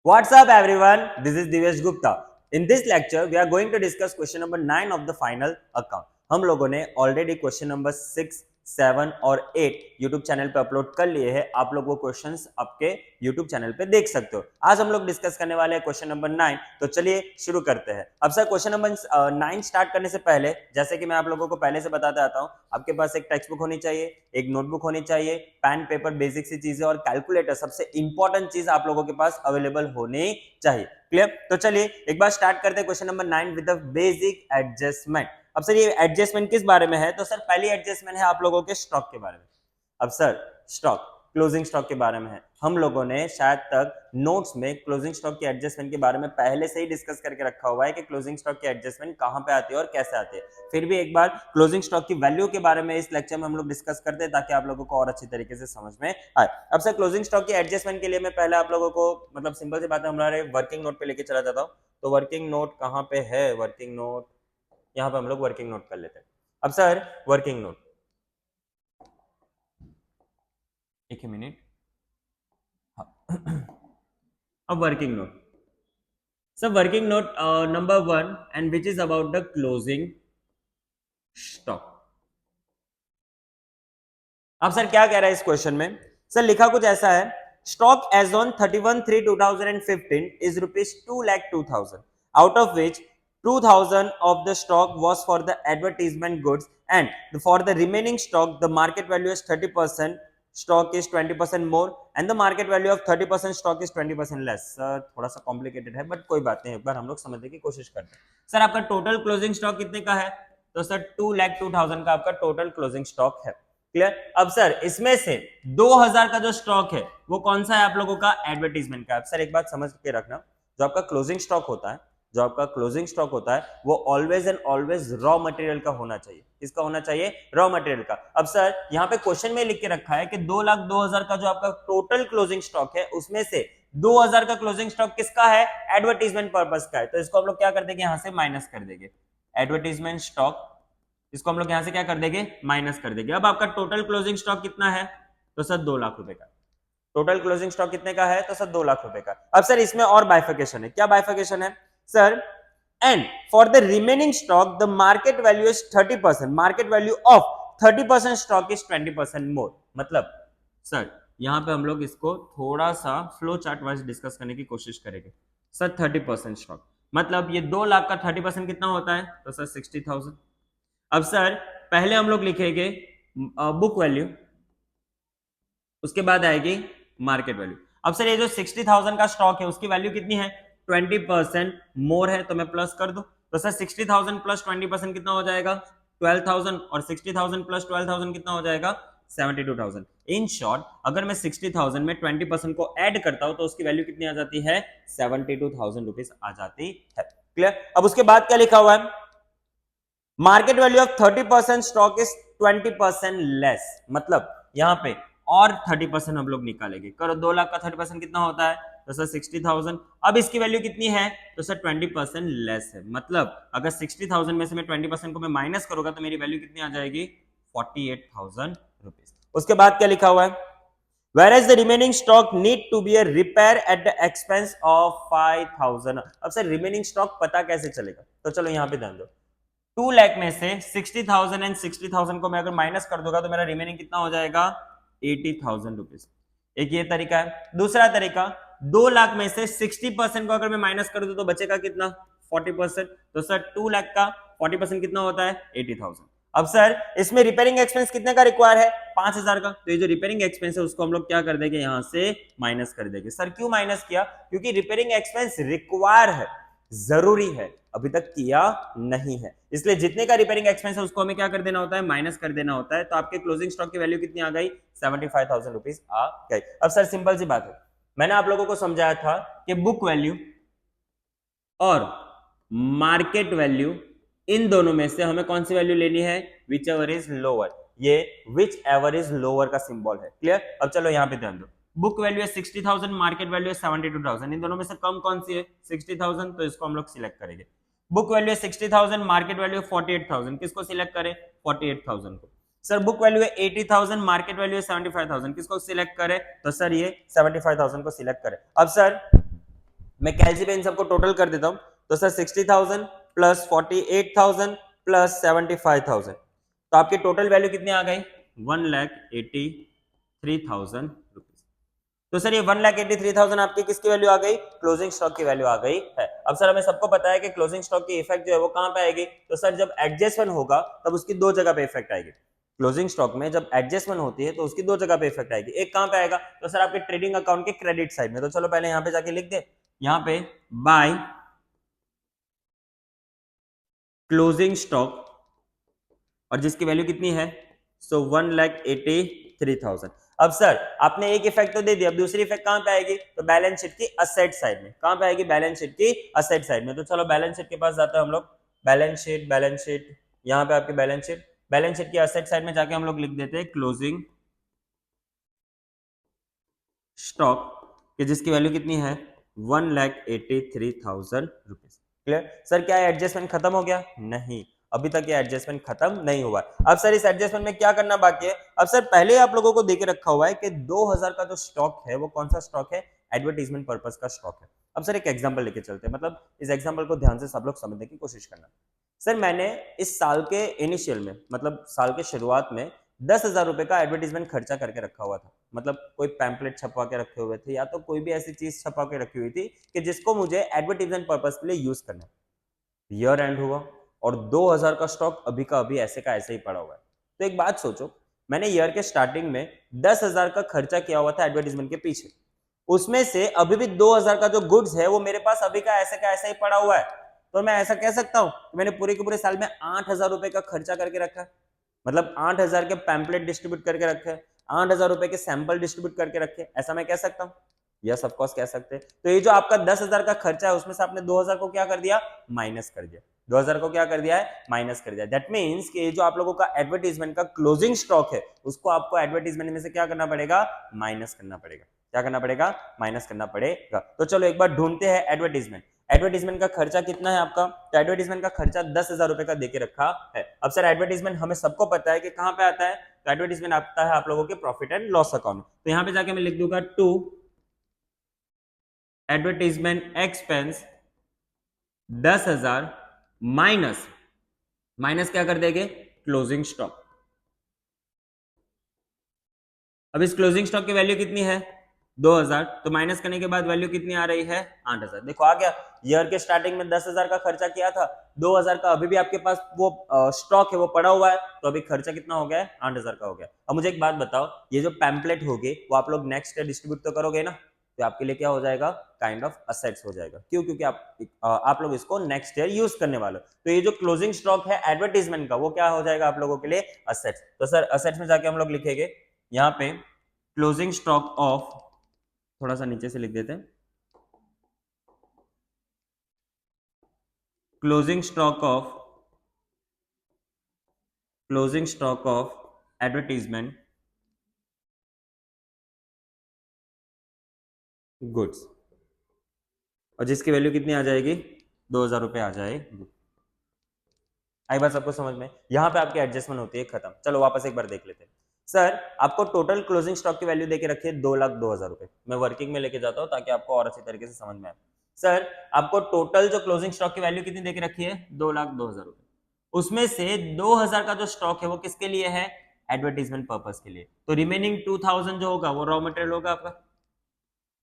What's up everyone? This is Divesh Gupta. In this lecture, we are going to discuss question number 9 of the final account. हम लोगों ने already question number 6, 7 और 8 YouTube channel पे upload कर लिए हैं। आप लोग वो क्वेश्चंस आपके यूट्यूब चैनल पे देख सकते हो। आज हम लोग डिस्कस करने वाले हैं क्वेश्चन नंबर 9। तो चलिए शुरू करते हैं। अब सर क्वेश्चन नंबर 9 स्टार्ट करने से पहले जैसे कि मैं आप लोगों को पहले से बताता आता हूँ, आपके पास एक टेक्स्ट बुक होनी चाहिए, एक नोटबुक होनी चाहिए, पेन पेपर बेसिक सी चीजें और कैलकुलेटर सबसे इंपॉर्टेंट चीज आप लोगों के पास अवेलेबल होनी चाहिए। क्लियर? तो चलिए एक बार स्टार्ट करते हैं question number 9 with the basic adjustment. अब सर ये एडजस्टमेंट किस बारे में है? तो सर पहली एडजस्टमेंट है आप लोगों के स्टॉक के बारे में। अब सर स्टॉक क्लोजिंग स्टॉक के बारे में है। हम लोगों ने शायद तक नोट्स में क्लोजिंग स्टॉक की एडजस्टमेंट के बारे में पहले से ही डिस्कस करके रखा हुआ है कि क्लोजिंग स्टॉक की एडजस्टमेंट कहां पे आती है और कैसे आती है। फिर भी एक बार क्लोजिंग स्टॉक की वैल्यू के बारे में इस लेक्चर में हम लोग डिस्कस करते हैं ताकि आप लोगों को और अच्छी तरीके से समझ में आए। अब सर क्लोजिंग स्टॉक की एडजस्टमेंट के लिए मैं पहले आप लोगों को मतलब सिंपल सी बात है हमारे वर्किंग नोट पे लेके चला जाता हूँ। तो वर्किंग नोट कहाँ पे है? वर्किंग नोट यहाँ पे हम लोग वर्किंग नोट कर लेते हैं। अब सर वर्किंग नोट, एक ही मिनट। अब working note, sir working note number 1 and which is about the closing stock. अब सर क्या कह रहा है इस क्वेश्चन में? सर लिखा कुछ ऐसा है, stock as on 31/3/2015 is ₹2,02,000 out of which 2,000 of the stock was for the advertisement goods and for the remaining stock the market value is 30%, stock is 20% more and the market value of 30% stock is 20% less। Sir थोड़ा सा complicated है but कोई बात नहीं, एक बार हम लोग समझने की कोशिश करते हैं। सर आपका टोटल क्लोजिंग स्टॉक कितने का है? तो सर 2,02,000 का आपका टोटल क्लोजिंग स्टॉक है। क्लियर? अब सर इसमें से 2,000 का जो स्टॉक है वो कौन सा है आप लोगों का? एडवर्टीजमेंट का। अब सर एक बात समझ के रखना, जो आपका क्लोजिंग स्टॉक होता है, जो आपका क्लोजिंग स्टॉक होता है वो always and always raw material का होना चाहिए। किसका होना चाहिए? रॉ मटेरियल का। अब सर यहाँ पे क्वेश्चन में लिख के रखा है कि 2,02,000 का जो आपका टोटल क्लोजिंग स्टॉक है उसमें से 2,000 का क्लोजिंग स्टॉक किसका है? एडवर्टीजमेंट पर्पस का है। तो इसको हम लोग क्या कर देंगे? यहां से माइनस कर देंगे। एडवर्टीजमेंट स्टॉक, इसको हम लोग यहां से क्या कर देंगे? माइनस कर देंगे। अब आपका टोटल क्लोजिंग स्टॉक कितना है? तो सर 2 लाख रुपए का। टोटल क्लोजिंग स्टॉक कितने का है? तो सर 2 लाख रुपए का। अब सर इसमें और बाइफिकेशन है। क्या बाइफिकेशन है sir? And for the remaining stock the market value is 30%, market value of 30% stock is 20% मोर। मतलब सर यहां पे हम लोग इसको थोड़ा सा फ्लो चार्ट वाइज डिस्कस करने की कोशिश करेंगे। सर 30% स्टॉक मतलब ये 2 लाख का 30% कितना होता है? तो सर 60,000। अब सर पहले हम लोग लिखेंगे बुक वैल्यू, उसके बाद आएगी मार्केट वैल्यू। अब सर ये जो 60,000 का स्टॉक है उसकी वैल्यू कितनी है? 20% मोर है, तो मैं प्लस कर दूं। तो सर 60,000 प्लस 20% कितना हो जाएगा? 12,000 और 60,000 प्लस 12,000 कितना हो जाएगा? 72,000। इन शॉर्ट अगर मैं 60,000 में 20% को ऐड करता हूं तो उसकी वैल्यू कितनी आ जाती है? 72,000 रुपीज आ जाती है। क्लियर? अब उसके बाद क्या लिखा हुआ है? Market value of 30% stock is 20% less. मतलब यहां पे और 30% हम लोग निकालेंगे। करो 2 लाख का 30% कितना होता है? तो सर 60,000। अब इसकी वैल्यू कितनी है? तो सर 20% लेस है। मतलब अगर 60,000 में से मैं 20% को मैं माइनस करूंगा तो मेरी वैल्यू कितनी आ जाएगी? 48,000 रुपीज। उसके बाद क्या लिखा हुआ है? Whereas the remaining stock need to be a repair at the expense of 5,000। अब सर रिमेनिंग स्टॉक पता कैसे चलेगा? तो चलो यहां पे ध्यान दो। 2 लाख में से 60,000 एंड 60,000 को मैं अगर माइनस कर दूंगा तो मेरा रिमेनिंग कितना हो जाएगा? 80,000 रुपीज। एक ये तरीका है। दूसरा तरीका, 2 लाख में से 60% को अगर मैं माइनस कर दूं तो बचेगा कितना? 40%। तो सर 2 लाख का 40% कितना होता है? 80,000। अब सर इसमें रिपेयरिंग एक्सपेंस कितने का रिक्वायर है? 5,000 का। तो ये जो रिपेयरिंग एक्सपेंस है उसको हम लोग क्या कर देंगे? यहां से माइनस कर देंगे। सर क्यों माइनस किया? क्योंकि रिपेयरिंग एक्सपेंस रिक्वायर है, जरूरी है, अभी तक किया नहीं है, इसलिए जितने का रिपेयरिंग एक्सपेंस है उसको हमें क्या कर देना होता है? माइनस कर देना होता है। तो आपके क्लोजिंग स्टॉक की वैल्यू कितनी आ गई? 75,000 रुपीज आ गई। अब सर सिंपल सी बात है, मैंने आप लोगों को समझाया था कि बुक वैल्यू और मार्केट वैल्यू इन दोनों में से हमें कौन सी वैल्यू लेनी है? Which ever is lower. ये विच एवर इज लोअर का सिंबल है। क्लियर? अब चलो यहां पे ध्यान दो। बुक वैल्यू है 60,000, मार्केट वैल्यू है 72,000। इन दोनों में से कम कौन सी है? 60,000। तो इसको हम लोग सिलेक्ट करेंगे। बुक वैल्यू है 60,000, मार्केट वैल्यू है 48,000। किसको सिलेक्ट करें? 48,000 को। सर बुक वैल्यू है 80,000, मार्केट वैल्यू है 75,000। किसको सिलेक्ट करें? तो सर ये 75,000 को सिलेक्ट करें। अब सर मैं कैलसी पे इन सबको टोटल कर देता हूं, तो सर 60,000 प्लस 48,000 प्लस 75,000, तो आपकी टोटल वैल्यू कितनी आ गई 1,83,000 रुपीज। तो सर ये 1,83,000 आपकी किसकी वैल्यू आ गई, क्लोजिंग स्टॉक की वैल्यू आ गई है। अब सर हमें सबको पता है कि क्लोजिंग स्टॉक की इफेक्ट जो है वो कहां पे आएगी, तो सर जब एडजस्टमेंट होगा तब उसकी दो जगह पे इफेक्ट आएगी। क्लोजिंग स्टॉक में जब एडजस्टमेंट होती है तो उसकी दो जगह पे इफेक्ट आएगी। एक कहां पे आएगा, तो सर आपके ट्रेडिंग अकाउंट के क्रेडिट साइड में। तो चलो पहले यहां पे जाके लिख दे, यहां पे बाय क्लोजिंग स्टॉक और जिसकी वैल्यू कितनी है, सो 1,83,000। अब सर आपने एक इफेक्ट तो दे दिया, अब दूसरी इफेक्ट कहां पे आएगी, तो बैलेंस शीट की असेट साइड में। कहां पे आएगी, बैलेंस शीट की असेट साइड में। तो चलो बैलेंस शीट के पास जाते हैं हम लोग, बैलेंस शीट यहां पे आपकी बैलेंस शीट की असेट साइड में जाके हम लोग लिख देते हैं क्लोजिंग स्टॉक कि जिसकी वैल्यू कितनी है 1,83,000 रुपीज। क्लियर सर, क्या एडजस्टमेंट खत्म हो गया, नहीं अभी तक ये एडजस्टमेंट खत्म नहीं हुआ। अब सर इस एडजस्टमेंट में क्या करना बाकी है, अब सर पहले आप लोगों को देके रखा हुआ है कि 2000 का जो स्टॉक है वो कौन सा स्टॉक है, एडवर्टीजमेंट पर्पस का स्टॉक है। अब सर एक एग्जांपल लेके चलते हैं, मतलब इस एग्जांपल को ध्यान से सब लोग समझने की कोशिश करना। सर मैंने इस साल के इनिशियल में, मतलब साल के शुरुआत में 10,000 रुपए का एडवर्टीजमेंट खर्चा करके रखा हुआ था। मतलब कोई पैम्पलेट छपवा के रखे हुए थे या तो कोई भी ऐसी चीज छपवा के रखी हुई थी कि जिसको मुझे एडवर्टीजमेंट पर्पस के लिए यूज करना है। ईयर एंड हुआ और 2000 का स्टॉक अभी का अभी ऐसे का ऐसे ही पड़ा हुआ है। तो एक बात सोचो, मैंने ईयर के स्टार्टिंग में 10,000 का खर्चा किया हुआ था एडवर्टीजमेंट के पीछे, उसमें से अभी भी 2000 का जो गुड्स है वो मेरे पास अभी का ऐसा ही पड़ा हुआ है। तो मैं ऐसा कह सकता हूं कि मैंने पूरे के पूरे साल में 8,000 रुपए का खर्चा करके रखा है, मतलब 8,000 के पैम्पलेट डिस्ट्रीब्यूट करके रखे हैं, 8,000 रुपए के सैंपल डिस्ट्रीब्यूट करके रखे, ऐसा मैं कह सकता हूं, यस ऑफ कोर्स कह सकते हैं। तो ये जो आपका 10,000 का खर्चा है उसमें से आपने 2,000 को क्या कर दिया, माइनस कर दिया। 2,000 को क्या कर दिया है, माइनस कर दिया। दैट मींस कि ये जो आप लोगों का एडवर्टीजमेंट का क्लोजिंग स्टॉक है उसको आपको एडवर्टीजमेंट में से क्या करना पड़ेगा, माइनस करना पड़ेगा। क्या करना पड़ेगा, माइनस करना पड़ेगा। तो चलो एक बार ढूंढते हैं एडवर्टीजमेंट। एडवर्टीजमेंट का खर्चा कितना है आपका, तो एडवर्टीजमेंट का खर्चा 10,000 रुपए का देके रखा है। अब सर एडवर्टीजमेंट हमें सबको पता है कि कहां पे आता है, तो एडवर्टीजमेंट आता है आप लोगों के प्रॉफिट एंड लॉस अकाउंट। तो यहां पे जाके मैं लिख दूंगा to advertisement expense 10,000 minus minus क्या कर देंगे, क्लोजिंग स्टॉक। अब इस क्लोजिंग स्टॉक की वैल्यू कितनी है 2,000, तो माइनस करने के बाद वैल्यू कितनी आ रही है 8,000। देखो आ गया, ईयर के स्टार्टिंग में 10,000 का खर्चा किया था, 2,000 का अभी भी आपके पास वो स्टॉक है वो पड़ा हुआ है, तो अभी खर्चा कितना हो गया है 8,000 का हो गया। अब मुझे एक बात बताओ, ये जो पैम्पलेट होगी वो आप लोग नेक्स्ट ईयर डिस्ट्रीब्यूट तो करोगे ना, तो आपके लिए क्या हो जाएगा, काइंड ऑफ असेट्स हो जाएगा। क्यों, क्योंकि आप लोग इसको नेक्स्ट ईयर यूज करने वाले हो। तो ये जो क्लोजिंग स्टॉक है एडवर्टीजमेंट का वो क्या हो जाएगा आप लोगों के लिए, असेट्स। तो सर असेट्स में जाके हम लोग लिखेंगे यहाँ पे क्लोजिंग स्टॉक ऑफ, थोड़ा सा नीचे से लिख देते हैं, closing stock of advertisement goods, और जिसकी वैल्यू कितनी आ जाएगी 2,000 रुपए आ जाएगी। आई बात सबको समझ में, यहां पे आपकी एडजस्टमेंट होती है खत्म। चलो वापस एक बार देख लेते हैं। सर आपको टोटल क्लोजिंग स्टॉक की वैल्यू देके रखी है 2,02,000 रुपए। मैं वर्किंग में लेके जाता हूं ताकि आपको और अच्छी तरीके से समझ में आए। सर आपको टोटल जो क्लोजिंग स्टॉक की वैल्यू कितनी देके रखी है 2,02,000 रुपए, उसमें से 2,000 का जो स्टॉक है वो किसके लिए है, एडवर्टीजमेंट पर्पस के लिए। तो रिमेनिंग 2,000 जो होगा वो रॉ मटेरियल होगा आपका,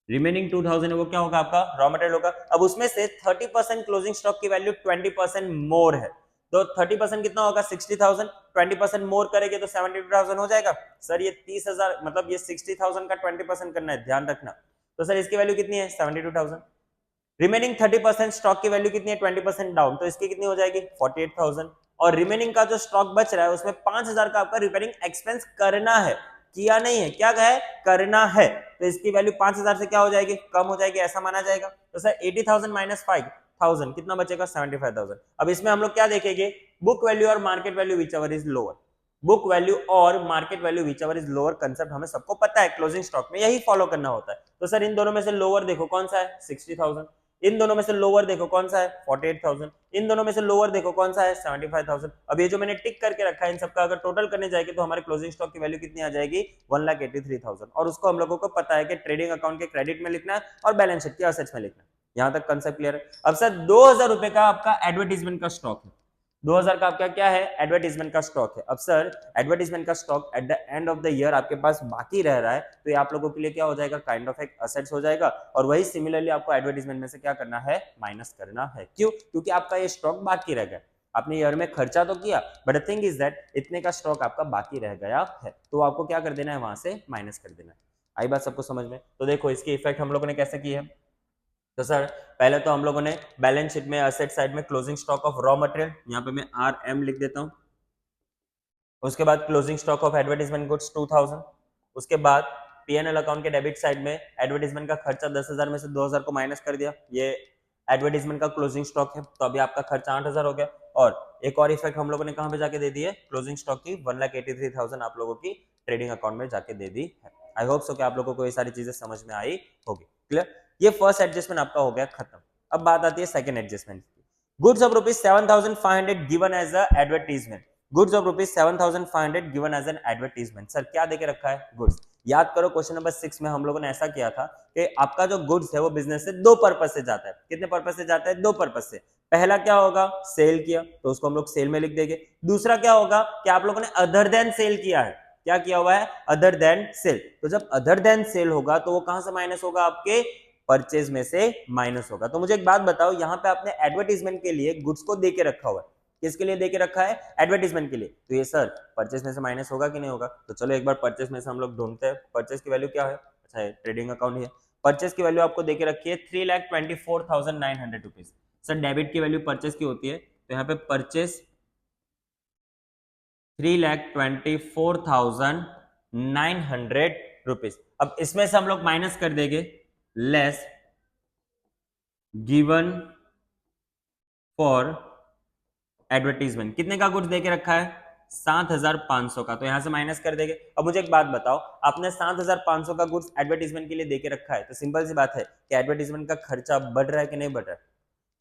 रिमेनिंग 2,000 है वो क्या होगा आपका, रॉ मटेरियल होगा। अब उसमें से 30% क्लोजिंग स्टॉक की वैल्यू 20% मोर है, तो 30% कितना होगा 60,000, 20% मोर करेंगे तो 72,000 हो जाएगा। सर ये 30,000 मतलब ये 60,000 का 20% करना है, ध्यान रखना। तो सर इसकी वैल्यू कितनी है 72,000। रिमेनिंग 30% स्टॉक की वैल्यू कितनी है 20% डाउन, तो इसकी कितनी हो जाएगी 48,000। और रिमेनिंग का जो स्टॉक बच रहा है उसमें 5,000 का आपका रिपेयरिंग एक्सपेंस करना है, किया नहीं है, क्या है करना है। तो इसकी वैल्यू 5,000 से क्या हो जाएगी, कम हो जाएगी, ऐसा माना जाएगा। तो सर 80,000 माइनस 5,000 कितना बचेगा 75,000। अब इसमें हम लोग क्या देखेंगे, बुक वैल्यू और market value whichever is lower. Book value और market value whichever is lower concept हमें सबको पता है, क्लोजिंग स्टॉक में यही फॉलो करना होता है। तो सर इन दोनों में से लोअर देखो कौन सा है 60,000, इन दोनों में से लोअर देखो कौन सा है 48,000, इन दोनों में से लोअर देखो कौन सा है 75,000। अब ये जो मैंने टिक करके रखा है इन सबका अगर टोटल करने जाएंगे तो हमारे क्लोजिंग स्टॉक की वैल्यू कितनी आ जाएगी 1,83,000। और उसको हम लोगों को पता है कि ट्रेडिंग अकाउंट के क्रेडिट में लिखना है और बैलेंस शीट के असेट्स में लिखना है। यहां तक कंसेप्ट क्लियर है। अब सर 2000 रुपए का आपका एडवर्टीजमेंट का स्टॉक है, 2000 का आपका क्या है, एडवर्टीजमेंट का स्टॉक है। अब सर एडवर्टीजमेंट का stock at the end of the year आपके पास बाकी रह रहा है, तो ये आप लोगों के लिए क्या हो जाएगा, काइंड ऑफ एक असेट्स हो जाएगा। और वही सिमिलरली आपको एडवर्टीजमेंट में से क्या करना है, माइनस करना है। क्यों, क्योंकि आपका ये स्टॉक बाकी रह गया, आपने ईयर में खर्चा तो किया, but the thing is that इतने का स्टॉक आपका बाकी रह गया है, तो आपको क्या कर देना है, वहां से माइनस कर देना है। आई बात सबको समझ में? तो देखो इसकी इफेक्ट हम लोगों ने कैसे की है। तो सर पहले तो हम लोगों ने बैलेंस शीट में असेट साइड में closing stock of raw material, यहाँ पे मैं RM लिख देता हूँ। उसके बाद closing stock of advertisement goods 2000। उसके बाद P&L अकाउंट के डेबिट साइड में एडवर्टीजमेंट का खर्चा 10,000 में से 2,000 को माइनस कर दिया, ये एडवर्टीजमेंट का क्लोजिंग स्टॉक है, तो अभी आपका खर्चा 8,000 हो गया। और एक और इफेक्ट हम लोगों ने कहां पे जाके दे दी है, क्लोजिंग स्टॉक की 1,83,000 आप लोगों की ट्रेडिंग अकाउंट में जाके दे दी है। आई होप सो कि आप लोगों को ये सारी चीजें समझ में आई होगी। क्लियर, ये फर्स्ट एडजस्टमेंट आपका हो गया खत्म। अब बात आती है सेकंड एडजस्टमेंट की। Goods of ₹7,500 given as a advertisement, goods of ₹7,500 given as an advertisement. Sir क्या देके रखा है, गुड्स। याद करो क्वेश्चन नंबर 6 में हम लोगों ने ऐसा किया था कि आपका जो गुड्स है वो बिजनेस से दो पर्पज से जाता है। कितने पर्पज से जाता है, दो पर्पज से। पहला क्या होगा, सेल किया, तो उसको हम लोग सेल में लिख देंगे। दूसरा क्या होगा कि आप लोगों ने अदर देन सेल किया है, क्या किया हुआ है, अदर देन सेल। तो जब अदर देन सेल होगा तो वो कहां से माइनस होगा, आपके परचेज में से माइनस होगा। तो मुझे एक बात बताओ, यहाँ पे आपने एडवर्टीजमेंट के लिए गुड्स को दे के रखा हुआ है, किसके लिए देके रखा है, एडवर्टीजमेंट के लिए, तो ये सर परचेस में से माइनस होगा कि नहीं होगा। तो चलो एक बार परचेस में से हम लोग ढूंढते हैं, परचेस की वैल्यू क्या है, अच्छा ट्रेडिंग अकाउंट ही है। परचेस की वैल्यू आपको देके रखी है 3,24,900 रुपीज। सर डेबिट की वैल्यू परचेस की होती है, तो यहाँ पे परचेस 3,24,900 रुपीज। अब इसमें से हम लोग माइनस कर देंगे लेस गिवन फॉर एडवर्टीजमेंट। कितने का गुड्स देके रखा है, 7,500 का, तो यहां से माइनस कर देंगे। अब मुझे एक बात बताओ, आपने 7,500 का गुड्स एडवर्टीजमेंट के लिए देके रखा है, तो सिंपल सी बात है कि एडवर्टीजमेंट का खर्चा बढ़ रहा है कि नहीं बढ़ रहा है।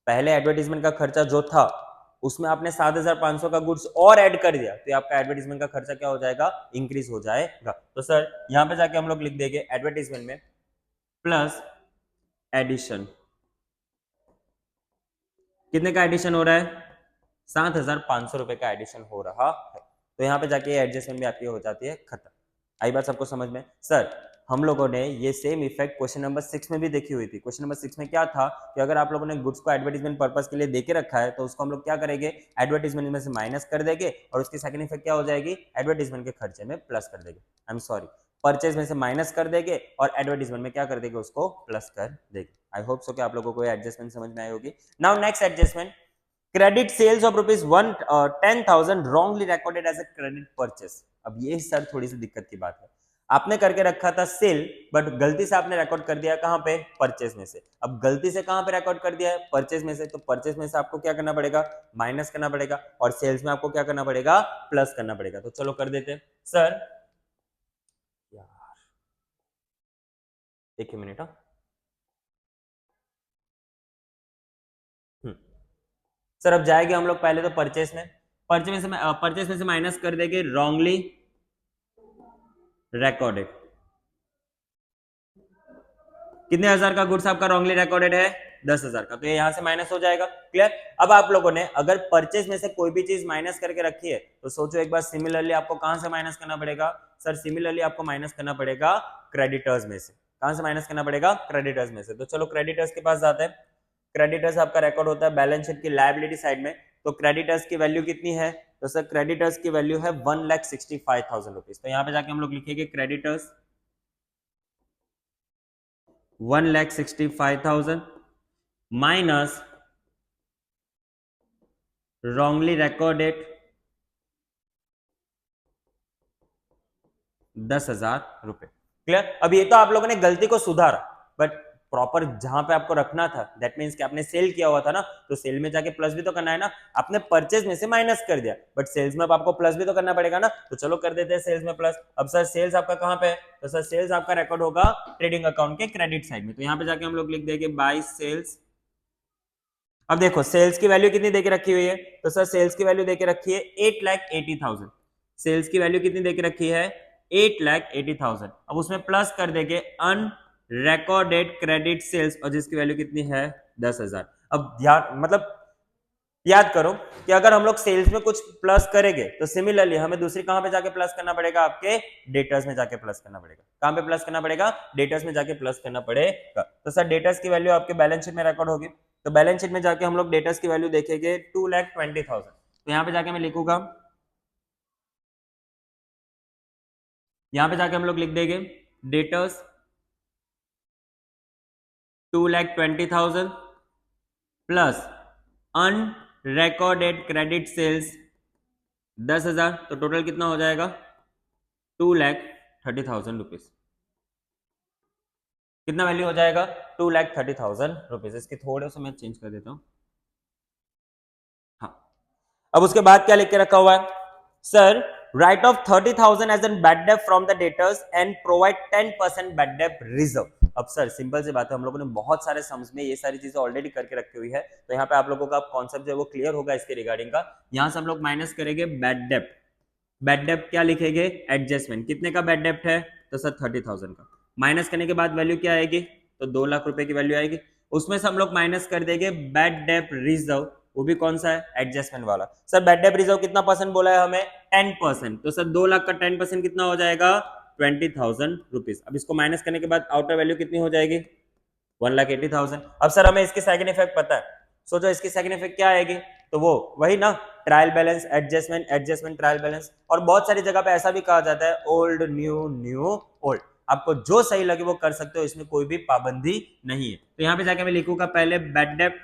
पहले एडवर्टीजमेंट का खर्चा जो था उसमें आपने 7,500 का गुड्स और ऐड कर दिया, तो आपका एडवर्टीजमेंट का खर्चा क्या हो जाएगा, इंक्रीज हो जाएगा। तो सर यहां पे जाके हम लोग लिख देंगे एडवर्टीजमेंट में प्लस एडिशन। कितने का एडिशन हो रहा है, 7,500 रुपए का एडिशन हो रहा है। तो यहाँ पे जाके एडजस्टमेंट भी आपकी हो जाती है खत्म। आई बात सबको समझ में। सर हम लोगों ने ये सेम इफेक्ट क्वेश्चन नंबर 6 में भी देखी हुई थी। क्वेश्चन नंबर 6 में क्या था कि अगर आप लोगों ने गुड्स को एडवर्टीजमेंट पर्पस के लिए देके रखा है, तो उसको हम लोग क्या करेंगे, एडवर्टीजमेंट में से माइनस कर देंगे, और उसकी सेकंड इफेक्ट क्या हो जाएगी, एडवर्टीजमेंट के खर्चे में प्लस कर देंगे। आई एम सॉरी, परचेज में से माइनस कर देंगे और एडवर्टीजमेंट में क्या कर देंगे, उसको प्लस कर देंगे। आई होप सो कि आप लोगों को एडजस्टमेंट समझ में आई होगी। Now next adjustment, credit sales of ₹10,000 wrongly recorded as a credit purchase। अब ये सर थोड़ी सी दिक्कत की बात है, आपने करके रखा था सेल, बट गलती से आपने रिकॉर्ड कर दिया कहां पे, परचेज में से। अब गलती से कहां पे रिकॉर्ड कर दिया है, परचेज में से, तो परचेज में से आपको क्या करना पड़ेगा, माइनस करना पड़ेगा, और सेल्स में आपको क्या करना पड़ेगा, प्लस करना पड़ेगा। तो चलो कर देते हैं। सर यार एक ही मिनट, सर अब जाएंगे हम लोग पहले तो परचेस में, परचेस में से माइनस कर देंगे रॉन्गली रिकॉर्डेड। कितने हजार का गुड्स आपका रॉन्गली रिकॉर्डेड है, 10,000 का, तो ये यहां से माइनस हो जाएगा। क्लियर। अब आप लोगों ने अगर परचेज में से कोई भी चीज माइनस करके रखी है, तो सोचो एक बार सिमिलरली आपको कहां से माइनस करना पड़ेगा, सर सिमिलरली आपको माइनस करना पड़ेगा क्रेडिटर्स में से। कहां से माइनस करना पड़ेगा, क्रेडिटर्स में से। तो चलो क्रेडिटर्स के पास जाते हैं। क्रेडिटर्स आपका रिकॉर्ड होता है बैलेंस शीट की लायबिलिटी साइड में। तो क्रेडिटर्स की वैल्यू कितनी है, तो सर क्रेडिटर्स की वैल्यू है 1,65,000 रुपीज। तो यहाँ पे जाके हम लोग लिखेंगे क्रेडिटर्स 1,65,000 माइनस wrongly recorded 10,000 रुपए। क्लियर। अब ये तो आप लोगों ने गलती को सुधारा, बट प्रॉपर जहां पे आपको रखना था, दैट मींस कि आपने सेल किया हुआ था ना, तो सेल में जाके प्लस भी तो करना है ना। आपने परचेज में से माइनस कर दिया, बट सेल्स में अब आपको प्लस भी तो करना पड़ेगा ना। तो चलो कर देते हैं सेल्स में प्लस। अब सर सेल्स आपका कहां पे है, तो सर सेल्स आपका रिकॉर्ड होगा ट्रेडिंग अकाउंट के क्रेडिट साइड में। तो यहाँ पे जाके हम लोग लिख देंगे बाय सेल्स। अब देखो सेल्स की वैल्यू कितनी देके रखी हुई है, तो सर सेल्स की वैल्यू देके रखी है 8,80,000। सेल्स की वैल्यू कितनी देके रखी है, 8,80,000। अब उसमें प्लस कर देंगे अन रिकॉर्डेड क्रेडिट सेल्स और जिसकी वैल्यू कितनी है 10,000। अब ध्यान मतलब याद करो कि अगर हम लोग सेल्स में कुछ प्लस करेंगे तो सिमिलरली हमें दूसरी कहां पे जाके प्लस करना पड़ेगा, आपके डेटर्स में जाके प्लस करना पड़ेगा। कहां पे प्लस करना पड़ेगा, डेटर्स में जाके प्लस करना पड़ेगा। तो सर डेटर्स की वैल्यू आपके बैलेंस शीट में रिकॉर्ड होगी, तो बैलेंस शीट में जाके हम लोग डेटर्स की वैल्यू देखेंगे 2,20,000। तो यहां पे जाके मैं लिखूंगा, यहां पे जाके हम लोग लिख देंगे debtors 2,20,000 plus unrecorded credit sales 10,000। तो टोटल कितना हो जाएगा 2,30,000 रुपीज। कितना वैल्यू हो जाएगा 2,30,000 रुपीज। इसकी थोड़े से मैं चेंज कर देता हूं। हाँ, अब उसके बाद क्या लिख के रखा हुआ है, sir write off 30,000 as an bad debt from the debtors and provide 10% bad debt reserve. अब सर सिंपल सी बात है, हम लोगों ने बहुत सारे सम्स में ये सारी चीजें ऑलरेडी करके रखी हुई है, तो यहाँ पे आप लोगों का कॉन्सेप्ट जो है वो क्लियर होगा इसके रिगार्डिंग का। यहां से हम लोग माइनस करेंगे बैड डेट। बैड डेट क्या लिखेंगे, एडजस्टमेंट। कितने का बैड डेट है, तो सर 30,000 का। माइनस करने के बाद वैल्यू क्या आएगी, तो 2 लाख रुपए की वैल्यू आएगी। उसमें से हम लोग माइनस कर देंगे बैड डेट रिजर्व, वो भी कौन सा है, एडजस्टमेंट वाला। सर बैड डेट रिजर्व कितना परसेंट बोला है हमें, 10%। तो सर 2 लाख का 10% कितना हो जाएगा 20,000 रुपीज। अब इसको माइनस करने के बाद आउटर वैल्यू कितनी हो जाएगी 1,80,000। अब सर हमें इसकी सेकंड इफेक्ट पता है, सोचो इसकी सेकंड इफेक्ट क्या आएगी, तो वो वही ना, trial balance adjustment, adjustment trial balance. और बहुत सारी जगह पे ऐसा भी कहा जाता है ओल्ड न्यू, न्यू ओल्ड। आपको जो सही लगे वो कर सकते हो, इसमें कोई भी पाबंदी नहीं है। तो यहां पे जाके मैं लिखूंगा पहले bad debt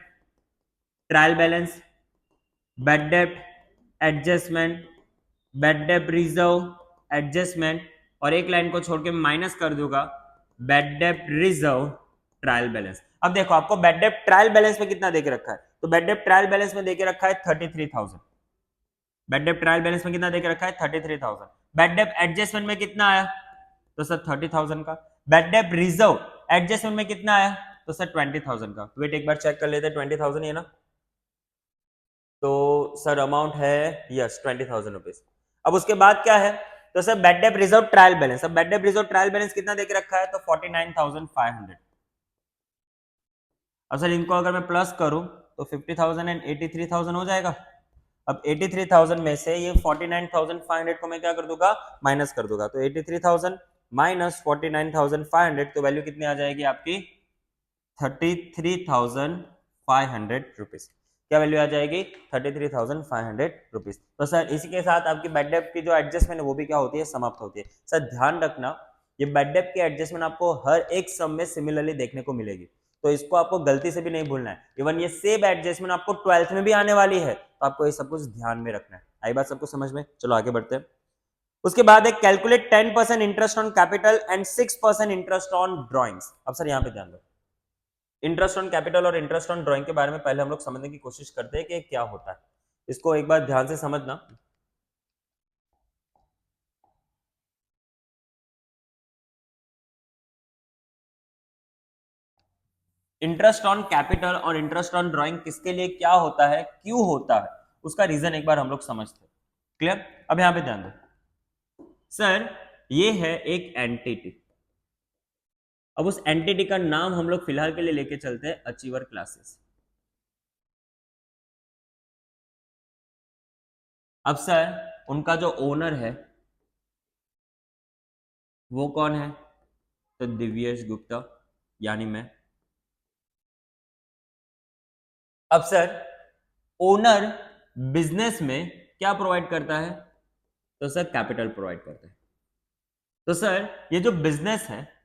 trial balance, bad debt adjustment, bad debt reserve adjustment, और एक लाइन को छोड़ के माइनस कर दूंगा bad debt reserve trial balance. अब देखो आपको बैड डेट ट्रायल बैलेंस में कितना देके रखा है, तो बैड डेट ट्रायल बैलेंस में देके रखा है 33,000। बैड डेट ट्रायल बैलेंस में कितना देके रखा है 33,000। बैड डेट एडजस्टमेंट में कितना आया, तो सर 30,000 का। बैड डेट रिजर्व एडजस्टमेंट में कितना आया, तो सर 20,000 का। वेट एक बार चेक कर लेते हैं, 20,000 है ना, तो सर अमाउंट है यस 20,000 रुपीज। अब उसके बाद क्या है, तो sir bad debt reserve trial balance. अब bad debt reserve trial balance कितना देके रखा है, तो 49,500। अब सर इनको अगर मैं प्लस करूं तो 50,000 एंड 83,000 हो जाएगा। अब 83,000 में से ये 49,500 को मैं क्या कर दूंगा, माइनस कर दूंगा। तो 83,000 माइनस 49,500, तो वैल्यू कितनी आ जाएगी आपकी 33,500 रुपीज। क्या वैल्यू आ जाएगी 33,500 रुपीज। तो सर इसी के साथ आपकी बैड डेट की जो एडजस्टमेंट है वो भी क्या होती है, समाप्त होती है। सर ध्यान रखना ये बैड डेट की एडजस्टमेंट आपको हर एक सम में सिमिलरली देखने को मिलेगी, तो इसको आपको गलती से भी नहीं भूलना है। इवन ये सेम एडजस्टमेंट आपको 12th में भी आने वाली है, तो आपको ये सब कुछ ध्यान में रखना है। आई बात सबको समझ में, चलो आगे बढ़ते हैं। उसके बाद एक calculate 10% interest on capital and 6% interest on drawings. अब सर यहाँ पे ध्यान दो, इंटरेस्ट ऑन कैपिटल और इंटरेस्ट ऑन ड्राइंग के बारे में पहले हम लोग समझने की कोशिश करते हैं कि क्या होता है। इसको एक बार ध्यान से समझना। इंटरेस्ट ऑन कैपिटल और इंटरेस्ट ऑन ड्राइंग किसके लिए क्या होता है, क्यों होता है, उसका रीजन एक बार हम लोग समझते हैं। क्लियर। अब यहां पे ध्यान दो, सर ये है एक एंटिटी। अब उस एंटिटी का नाम हम लोग फिलहाल के लिए लेके चलते हैं अचीवर क्लासेस। अब सर उनका जो ओनर है वो कौन है, तो दिव्येश गुप्ता यानी मैं। अब सर ओनर बिजनेस में क्या प्रोवाइड करता है, तो सर कैपिटल प्रोवाइड करता है। तो सर ये जो बिजनेस है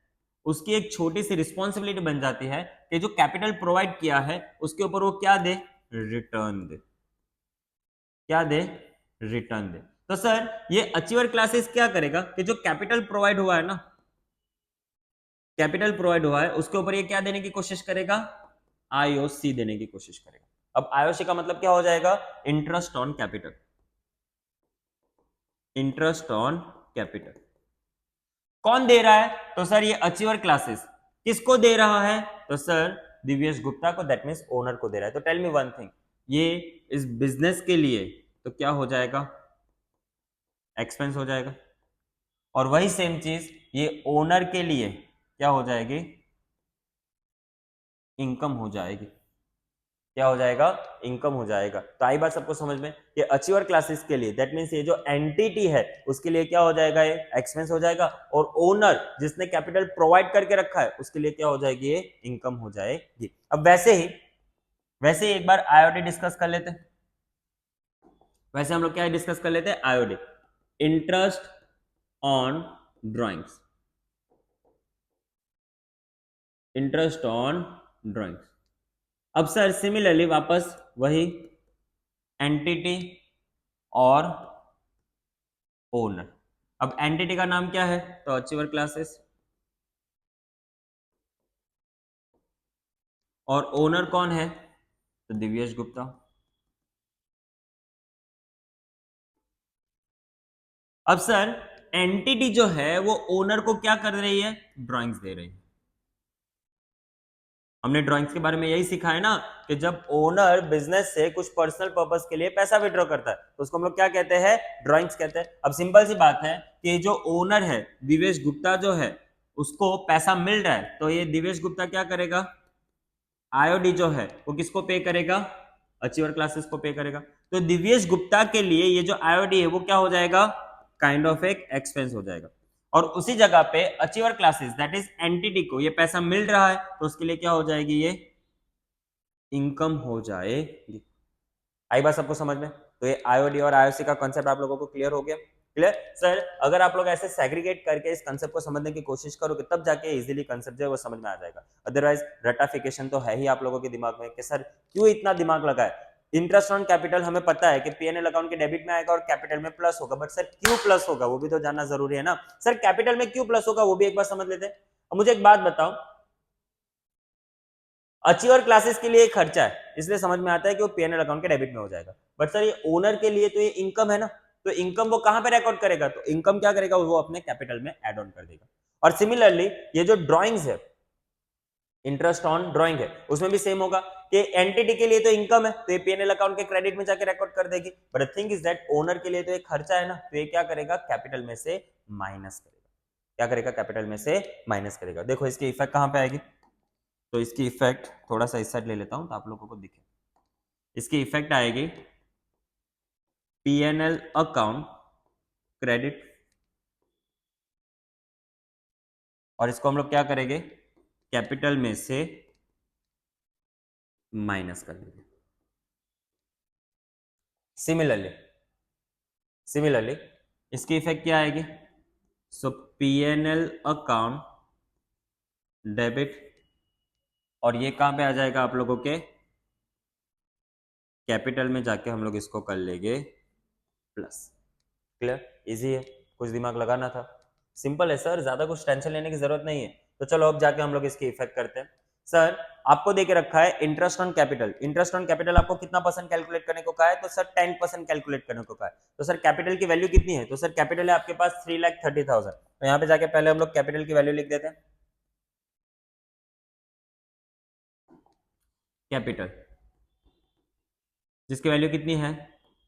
उसकी एक छोटी सी रिस्पॉन्सिबिलिटी बन जाती है कि जो कैपिटल प्रोवाइड किया है उसके ऊपर वो क्या दे, रिटर्न दे। क्या दे, रिटर्न दे। तो सर ये अचीवर क्लासेस क्या करेगा कि जो कैपिटल प्रोवाइड हुआ है ना, कैपिटल प्रोवाइड हुआ है उसके ऊपर ये क्या देने की कोशिश करेगा, आईओसी देने की कोशिश करेगा। अब आईओसी का मतलब क्या हो जाएगा, interest on capital. Interest on capital कौन दे रहा है, तो सर ये अचीवर क्लासेस। किसको दे रहा है, तो सर दिव्येश गुप्ता को, दैट मींस ओनर को दे रहा है। तो टेल मी वन थिंग, ये इस बिजनेस के लिए तो क्या हो जाएगा, एक्सपेंस हो जाएगा। और वही सेम चीज ये ओनर के लिए क्या हो जाएगी, इनकम हो जाएगी। क्या हो जाएगा? इनकम हो जाएगा। तो आई बात सबको समझ में कि अचीवर क्लासेस के लिए दैट मींस ये जो एंटिटी है उसके लिए क्या हो जाएगा? ये एक्सपेंस हो जाएगा, और ओनर जिसने कैपिटल प्रोवाइड करके रखा है उसके लिए क्या हो जाएगी? ये इनकम हो जाएगी। अब वैसे ही एक बार आईओडी डिस्कस कर लेते हैं। वैसे हम लोग क्या डिस्कस कर लेते हैं? IOD, interest on drawings, interest on drawings. अब सर सिमिलरली वापस वही एंटिटी और ओनर। अब एंटिटी का नाम क्या है? तो अचीवर क्लासेस, और ओनर कौन है? तो दिव्येश गुप्ता। अब सर एंटिटी जो है वो ओनर को क्या कर रही है? ड्राइंग्स दे रही है। हमने ड्राइंग्स के बारे में यही सीखा है ना कि जब ओनर बिजनेस से कुछ पर्सनल पर्पस के लिए पैसा विड्रॉ करता है तो उसको हम लोग क्या कहते हैं? ड्राइंग्स कहते हैं। अब सिंपल सी बात है कि जो ओनर है दिवेश गुप्ता जो है उसको पैसा मिल रहा है, तो ये दिवेश गुप्ता क्या करेगा? आईओडी जो है वो किसको पे करेगा? अचीवर क्लासेस को पे करेगा। तो दिव्येश गुप्ता के लिए ये जो आईओडी है वो क्या हो जाएगा? काइंड ऑफ एक एक्सपेंस हो जाएगा। और उसी जगह पे achiever classes that is entity को ये पैसा मिल रहा है तो उसके लिए क्या हो जाएगी? ये इनकम हो जाएगी। आई बात सबको समझ में? तो ये आईओडी और आईओसी का कॉन्सेप्ट आप लोगों को क्लियर हो गया? Clear sir? अगर आप लोग ऐसे सेग्रीगेट करके इस कंसेप्ट को समझने की कोशिश करोगे तब जाके इजीली कंसेप्ट जो है वो समझ में आ जाएगा। अदरवाइज रटाफिकेशन तो है ही आप लोगों के दिमाग में कि सर क्यों इतना दिमाग लगा है? इंटरेस्ट ऑन कैपिटल हमें पता है कि पीएनएल अकाउंट के डेबिट में आएगा और कैपिटल में प्लस होगा, बट सर क्यों प्लस होगा वो भी तो जानना जरूरी है ना। सर कैपिटल में क्यों प्लस होगा वो भी एक बार समझ लेते हैं। अब मुझे एक बात बताओ, अचीवर क्लासेस के लिए खर्चा है इसलिए समझ में आता है कि वो पीएनएल अकाउंट के डेबिट में हो जाएगा, बट सर ये ओनर के लिए तो ये इनकम है ना, तो इनकम वो कहां पे रिकॉर्ड करेगा? तो इनकम क्या करेगा? वो अपने कैपिटल में ऐड ऑन कर देगा। और सिमिलरली ये जो ड्राइंग्स है, इंटरेस्ट ऑन ड्राइंग है, उसमें भी सेम होगा कि एंटिटी के लिए तो इनकम है तो ये पीएनएल अकाउंट के क्रेडिट में जाके रिकॉर्ड कर देगी, but the thing is that owner के लिए तो एक खर्चा है ना, तो ये क्या करेगा? कैपिटल में से माइनस करेगा। क्या करेगा? कैपिटल में से माइनस करेगा। देखो इसकी इफेक्ट कहां पे आएगी? तो इसकी इफेक्ट थोड़ा सा इस साइड ले लेता हूं तो आप लोगों को दिखे। इसकी इफेक्ट आएगी पीएनएल अकाउंट क्रेडिट, और इसको हम लोग क्या करेंगे? कैपिटल में से माइनस कर देंगे। सिमिलरली इसकी इफेक्ट क्या आएगी? सो पीएनएल अकाउंट डेबिट, और ये कहां पे आ जाएगा आप लोगों के? कैपिटल में जाके हम लोग इसको कर लेंगे प्लस। क्लियर? इजी है, कुछ दिमाग लगाना था, सिंपल है सर, ज्यादा कुछ टेंशन लेने की जरूरत नहीं है। तो चलो अब जाके हम लोग इसकी इफेक्ट करते हैं। सर आपको देके रखा है interest on capital. Interest on capital आपको कितना परसेंट कैलकुलेट करने को कहा है? तो सर 10% कैलकुलेट करने को कहा है। तो सर कैपिटल की वैल्यू कितनी है? तो सर कैपिटल है आपके पास 3,30,000। तो यहाँ पे जाके पहले हम लोग कैपिटल की वैल्यू लिख देते हैं। कैपिटल जिसकी वैल्यू कितनी है?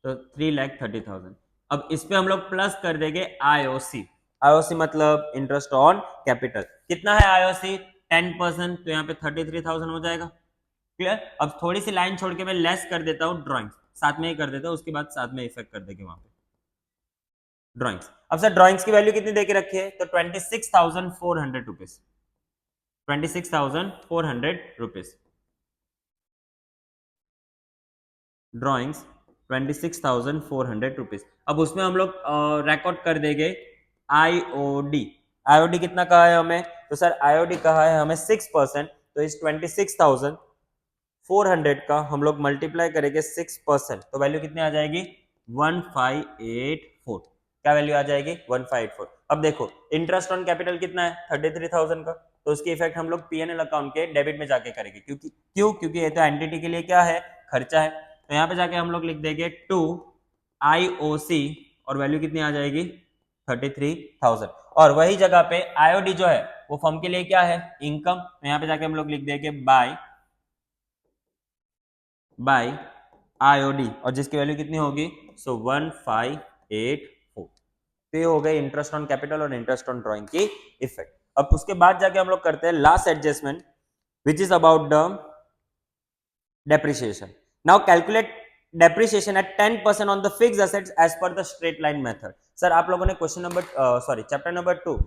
तो 3,30,000। अब इस पे हम लोग प्लस कर देंगे आईओसी। आईओसी मतलब इंटरेस्ट ऑन कैपिटल। कितना है आईओसी? 10%, तो यहाँ पे 33,000 हो जाएगा। क्लियर? अब थोड़ी सी लाइन छोड़ के मैं लेस कर देता हूँ ड्राइंग्स, साथ में ही कर देता हूँ, उसके बाद साथ में इफेक्ट कर देंगे वहां पे ड्राइंग्स। अब सर ड्राइंग्स की वैल्यू कितनी देके रखी है? तो 26,400 रुपीज, 26,400 रुपीज ड्राइंग्स, 26,400 रुपीज। अब उसमें हम लोग रिकॉर्ड कर देंगे आईओडी। आईओडी कितना कहा है हमें? तो सर आईओडी कहा है हमें 6%, तो इस 26,400 का हम लोग मल्टीप्लाई करेंगे 6%, तो वैल्यू कितनी आ जाएगी? 1584। क्या वैल्यू आ जाएगी? 1584। अब देखो इंटरेस्ट ऑन कैपिटल कितना है? 33,000 का, तो उसकी इफेक्ट हम लोग पीएनएल अकाउंट के डेबिट में जाके करेंगे, क्योंकि ये तो एंटिटी के लिए क्या है? खर्चा है। तो यहाँ पे जाके हम लोग लिख देंगे टू आईओसी, और वैल्यू कितनी आ जाएगी? 33,000। और वही जगह पे आईओडी जो है वो फर्म के लिए क्या है? इनकम। तो यहाँ पे जाके हम लोग लिख देंगे बाय आईओडी, और जिसकी वैल्यू कितनी होगी? सो 1584। तो ये हो गए इंटरेस्ट ऑन कैपिटल और इंटरेस्ट ऑन ड्राइंग की इफेक्ट। अब उसके बाद जाके हम लोग करते हैं last adjustment, which is about the depreciation. Now calculate depreciation at 10% on the fixed assets as per the straight line method. Sir आप लोगों ने question number chapter number 2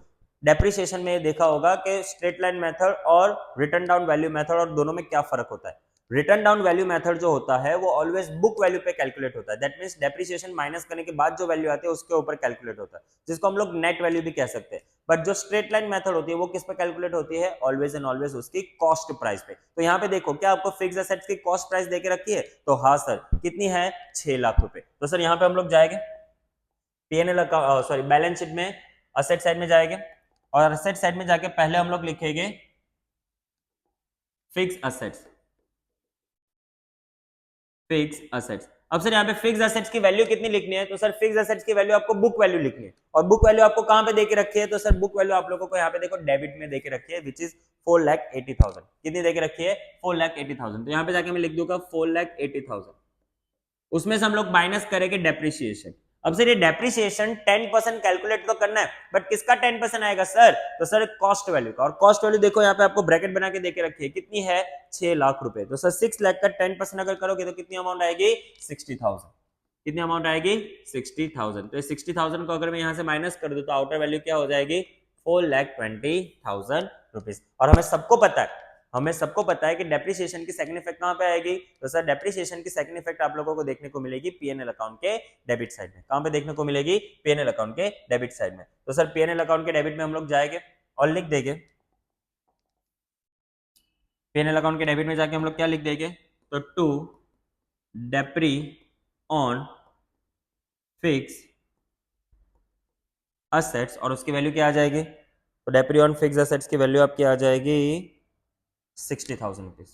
depreciation में देखा होगा कि स्ट्रेट लाइन मेथड और रिटर्न डाउन वैल्यू मेथड और दोनों में क्या फर्क होता है. रिटर्न डाउन वैल्यू मेथड जो होता है वो ऑलवेज बुक वैल्यू पे कैलकुलेट होता है. दैट मींस डेप्रिसिएशन माइनस करने के बाद जो वैल्यू आती है उसके ऊपर कैलकुलेट होता है, जिसको हम लोग नेट वैल्यू भी कह सकते हैं. बट जो स्ट्रेट लाइन मेथड होती है वो किस पे कैलकुलेट होती है? ऑलवेज एंड ऑलवेज उसकी कॉस्ट प्राइस पे. तो यहाँ पे देखो क्या आपको फिक्स एसेट्स की कॉस्ट प्राइस देके रखी है? तो हाँ सर, कितनी है? 6 लाख रुपए. तो सर यहाँ पे हम लोग जाएंगे पीएनएल बैलेंस शीट में असेट साइड में जाएंगे और असेट साइड में जाके पहले हम लोग लिखेंगे फिक्स असेट्स. Fix assets. अब सर यहाँ पे फिक्स असेट्स की वैल्यू कितनी लिखनी है? तो सर फिक्स असेट्स की वैल्यू आपको बुक वैल्यू लिखनी है. और बुक वैल्यू आपको कहां पे देके रखी है? तो सर बुक वैल्यू आप लोगों को यहाँ पे देखो डेबिट में देके रखी है, विच इज 4,80,000. कितनी देके रखी है? 4,80,000. तो यहाँ पे जाके मैं लिख दूंगा 4,80,000. उसमें से हम लोग माइनस करेंगे डेप्रिसिएशन. अब सर ये डेप्रिसिएशन 10% कैलकुलेट तो करना है, बट किसका 10% आएगा सर? तो सर कॉस्ट वैल्यू का. और कॉस्ट वैल्यू देखो यहाँ पे आपको ब्रैकेट बना के देके रखी है, कितनी है? 6 लाख रुपए. तो सर 6 लाख का 10% अगर करोगे तो कितनी अमाउंट आएगी? 60,000. कितनी अमाउंट आएगी? 60,000. तो ये 60,000 को अगर मैं यहाँ से माइनस कर दूं तो आउटर वैल्यू क्या हो जाएगी? 4,20,000 रुपीज. और हमें सबको पता है कि डेप्रिसिएशन की सेकंड इफेक्ट कहां पे आएगी? तो सर डेप्रिसिएशन की सेकंड इफेक्ट आप लोगों को देखने को मिलेगी पीएनएल अकाउंट के डेबिट साइड में. कहां पे देखने को मिलेगी? पीएनएल अकाउंट के डेबिट साइड में. तो सर पीएनएल अकाउंट के डेबिट में हम लोग जाएंगे और लिख देंगे, पीएनएल अकाउंट के डेबिट में जाके हम लोग क्या लिख देंगे? तो टू डेप्री ऑन फिक्स असेट्स, और उसकी वैल्यू क्या आ जाएगी? तो डेप्री ऑन फिक्स असेट्स की वैल्यू आपकी आ जाएगी 60,000 रुपीज.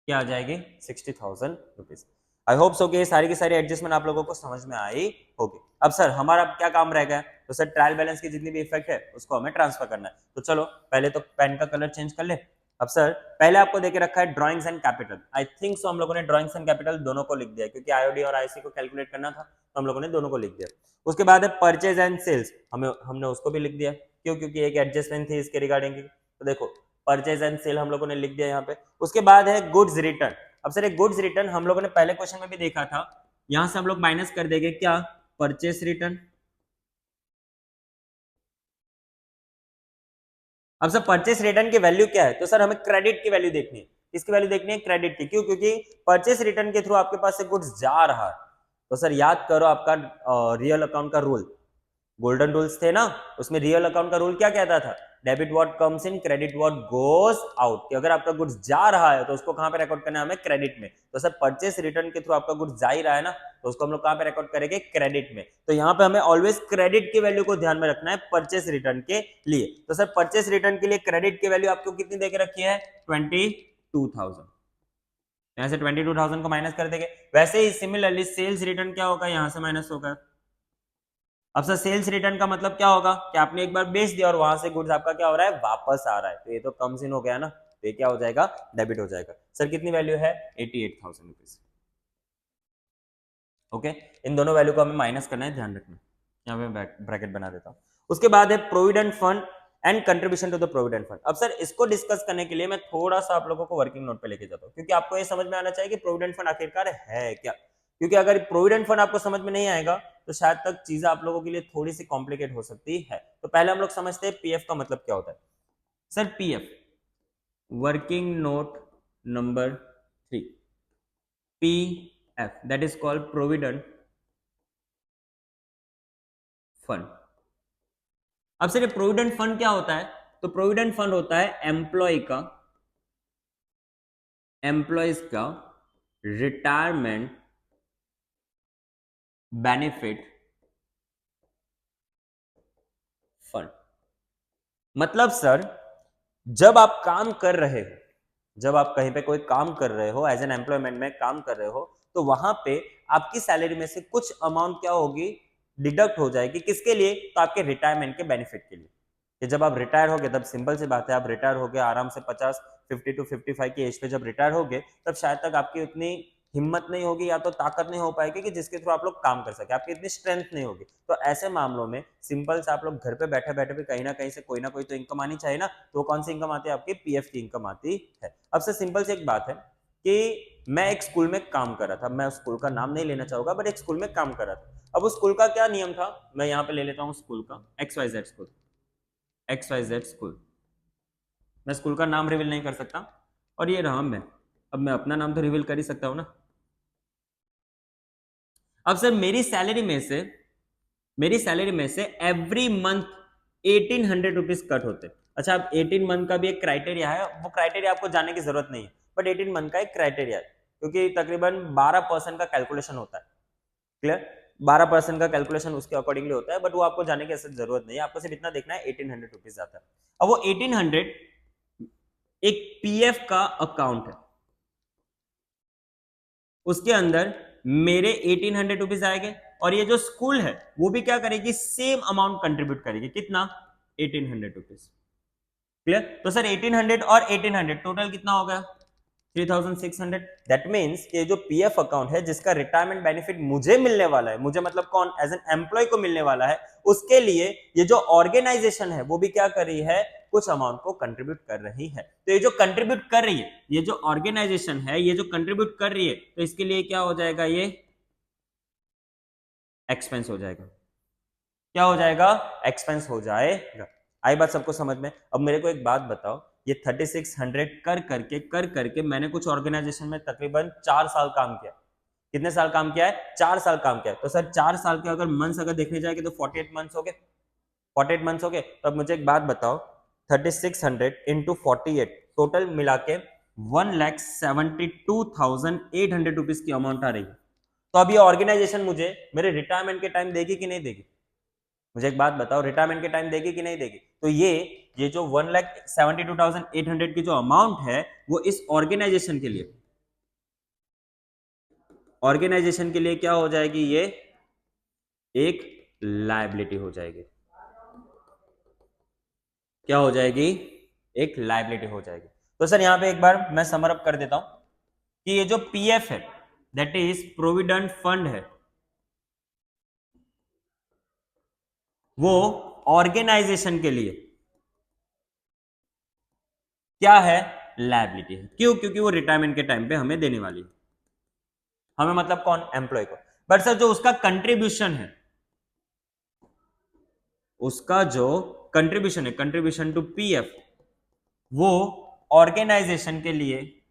क्या आ जाएगी? 60,000 रुपीज. आई होप सो कि ये सारी की सारी एडजस्टमेंट आप लोगों को समझ में आई होगी. अब सर हमारा क्या काम रह गया? तो सर ट्रायल बैलेंस की जितनी भी इफेक्ट है उसको हमें ट्रांसफर करना है. तो चलो पहले तो पेन का कलर चेंज कर ले. अब सर पहले आपको देके रखा है drawings and capital. I think so हम लोगों ने ड्राइंग्स एंड कैपिटल दोनों को लिख दिया, क्योंकि आईओडी और आईसी को कैलकुलेट करना था तो हम लोगों ने दोनों को लिख दिया. उसके बाद है परचेज एंड सेल्स, हमने उसको भी लिख दिया. क्यों? क्योंकि एक एडजस्टमेंट थी इसके रिगार्डिंग की. तो देखो परचेज एंड सेल हम लोगों ने लिख दिया यहाँ पे. उसके बाद है गुड्स रिटर्न. अब सर एक गुड्स रिटर्न हम लोगों ने पहले क्वेश्चन में भी देखा था, यहां से हम लोग माइनस कर देंगे क्या? Purchase return. अब सर परचेस रिटर्न की वैल्यू क्या है? तो सर हमें क्रेडिट की वैल्यू देखनी है. इसकी वैल्यू देखनी है क्रेडिट की. क्यों? क्योंकि परचेस रिटर्न के थ्रू आपके पास से गुड्स जा रहा है. तो सर याद करो आपका रियल अकाउंट का रूल, गोल्डन रूल्स थे ना, उसमें रियल अकाउंट का रूल क्या कहता था? Debit what comes in, credit what goes out. कि अगर आपका गुड्स जा रहा है तो उसको कहां पे रिकॉर्ड करना है? हमें क्रेडिट में. तो सर परचेस रिटर्न के थ्रू आपका गुड्स जा ही रहा है ना, तो उसको हम लोग कहां पे रिकॉर्ड करेंगे? क्रेडिट में. तो यहाँ पे हमें ऑलवेज क्रेडिट की वैल्यू को ध्यान में रखना है परचेस रिटर्न के लिए. तो सर परचेस रिटर्न के लिए क्रेडिट की वैल्यू आपको कितनी देके रखी है? 22,000. यहाँ से 22,000 को माइनस कर देंगे. वैसे ही सिमिलरली सेल्स रिटर्न क्या होगा? यहाँ से माइनस होगा. अब सर सेल्स रिटर्न का मतलब क्या होगा? कि आपने एक बार बेच दिया और वहां से गुड्स आपका क्या हो रहा है? वापस आ रहा है. तो ये तो कम्स इन हो गया ना, तो ये क्या हो जाएगा? डेबिट हो जाएगा. सर कितनी वैल्यू है? 88,000 रुपीज. ओके, इन दोनों वैल्यू को हमें माइनस करना है, ध्यान रखना. यहाँ पे मैं ब्रैकेट बना देता हूँ. उसके बाद है provident fund and contribution to the provident fund. अब सर इसको डिस्कस करने के लिए मैं थोड़ा सा आप लोगों को वर्किंग नोट पे लेके जाता हूँ, क्योंकि आपको ये समझ में आना चाहिए कि प्रोविडेंट फंड आखिरकार है क्या. क्योंकि अगर प्रोविडेंट फंड आपको समझ में नहीं आएगा तो शायद तक चीजें आप लोगों के लिए थोड़ी सी कॉम्प्लिकेट हो सकती है. तो पहले हम लोग समझते हैं पीएफ का मतलब क्या होता है. Sir PF, working note number 3, PF that is called provident fund. अब सर प्रोविडेंट फंड क्या होता है? तो प्रोविडेंट फंड होता है एम्प्लॉयज का रिटायरमेंट बेनिफिट फंड. मतलब सर जब आप काम कर रहे हो, जब आप कहीं पे कोई काम कर रहे हो, एज एन एम्प्लॉयमेंट में काम कर रहे हो, तो वहां पे आपकी सैलरी में से कुछ अमाउंट क्या होगी? डिडक्ट हो जाएगी. किसके लिए? तो आपके रिटायरमेंट के बेनिफिट के लिए. कि जब आप रिटायर हो गए, तब सिंपल सी बात है, आप रिटायर हो गए आराम से 50 टू 55 की एज पे जब रिटायर हो गए, तब शायद तक आपकी उतनी हिम्मत नहीं होगी या तो ताकत नहीं हो पाएगी कि जिसके थ्रू आप लोग काम कर सके, आपकी इतनी स्ट्रेंथ नहीं होगी। तो ऐसे मामलों में सिंपल से आप लोग घर पे बैठे बैठे भी कहीं ना कहीं से कोई ना कोई तो इनकम आनी चाहिए ना। तो कौन सी इनकम आती है? आपकी पीएफ की इनकम आती है। अब से सिंपल से एक बात है कि मैं एक स्कूल में काम कर रहा था, मैं उस स्कूल का नाम नहीं लेना चाहूंगा, बट एक स्कूल में काम कर रहा था। अब उस स्कूल का क्या नियम था, मैं यहाँ पे ले लेता हूँ स्कूल का, XYZ स्कूल, XYZ स्कूल। मैं स्कूल का नाम रिवील नहीं कर सकता, और ये रहा मैं। अब मैं अपना नाम तो रिवील कर ही सकता हूं ना। अब सर मेरी सैलरी में से एवरी मंथ 1800 रुपीज कट होते। अच्छा, अब 18 मंथ का भी एक क्राइटेरिया है, वो क्राइटेरिया आपको जानने की जरूरत नहीं है, बट 18 मंथ का एक क्राइटेरिया है, क्योंकि तकरीबन 12% का कैलकुलेशन होता है। क्लियर? 12% का कैलकुलेशन उसके अकॉर्डिंगली होता है, बट वो आपको जाने की ऐसी जरूरत नहीं है, आपको सिर्फ इतना देखना है 1800 रुपीज आता है। अब वो 1800 एक पीएफ का अकाउंट है, उसके अंदर मेरे 1800 रुपीज आएंगे, और ये जो स्कूल है वो भी क्या करेगी, सेम अमाउंट कंट्रीब्यूट करेगी। कितना? 1800 रुपीज। क्लियर? तो सर 1800 और 1800 टोटल कितना हो गया? 3600। दैट मीन्स ये जो पीएफ अकाउंट है जिसका रिटायरमेंट बेनिफिट मुझे मिलने वाला है, मुझे मतलब कौन, एज एन एम्प्लॉय को मिलने वाला है, उसके लिए ये जो ऑर्गेनाइजेशन है वो भी क्या कर रही है, कुछ अमाउंट को कंट्रीब्यूट कर रही है। तो ये जो कंट्रीब्यूट कर रही है, ये जो ऑर्गेनाइजेशन है, ये जो कंट्रीब्यूट कर रही है, तो इसके लिए क्या हो जाएगा, ये एक्सपेंस हो जाएगा। क्या हो जाएगा? एक्सपेंस हो जाएगा। आई बात सबको समझ में? अब मेरे को एक बात बताओ, ये 3600 कर करके मैंने कुछ ऑर्गेनाइजेशन में तकरीबन 4 साल काम किया। कितने साल काम किया है? 4 साल काम किया है। तो सर 4 साल के अगर मंथ्स अगर देखने जाएंगे तो 48 मंथ्स हो गए, 48 मंथ्स हो गए। तो अब मुझे एक बात बताओ, 3600 इंटू 48 टोटल मिला के 1,72,800 रुपीज की अमाउंट आ रही है। तो अब ये ऑर्गेनाइजेशन मुझे मेरे रिटायरमेंट के टाइम देगी कि नहीं देगी? मुझे एक बात बताओ, रिटायरमेंट के टाइम देगी कि नहीं देगी? तो ये जो 1,72,800 की जो अमाउंट है वो इस ऑर्गेनाइजेशन के लिए क्या हो जाएगी, ये एक लायबिलिटी हो जाएगी। क्या हो जाएगी? एक लायबिलिटी हो जाएगी। तो सर यहां पे एक बार मैं समरअप कर देता हूं कि ये जो पीएफ है, दैट इज प्रोविडेंट फंड है, वो ऑर्गेनाइजेशन के लिए क्या है, लायबिलिटी है। क्यों? क्योंकि वो रिटायरमेंट के टाइम पे हमें देने वाली है, हमें मतलब कौन, एम्प्लॉय को। बट सर जो उसका कंट्रीब्यूशन है, उसका जो कंट्रीब्यूशन है, कंट्रीब्यूशन टू पीएफ, वो ऑर्गेनाइजेशन के लिए,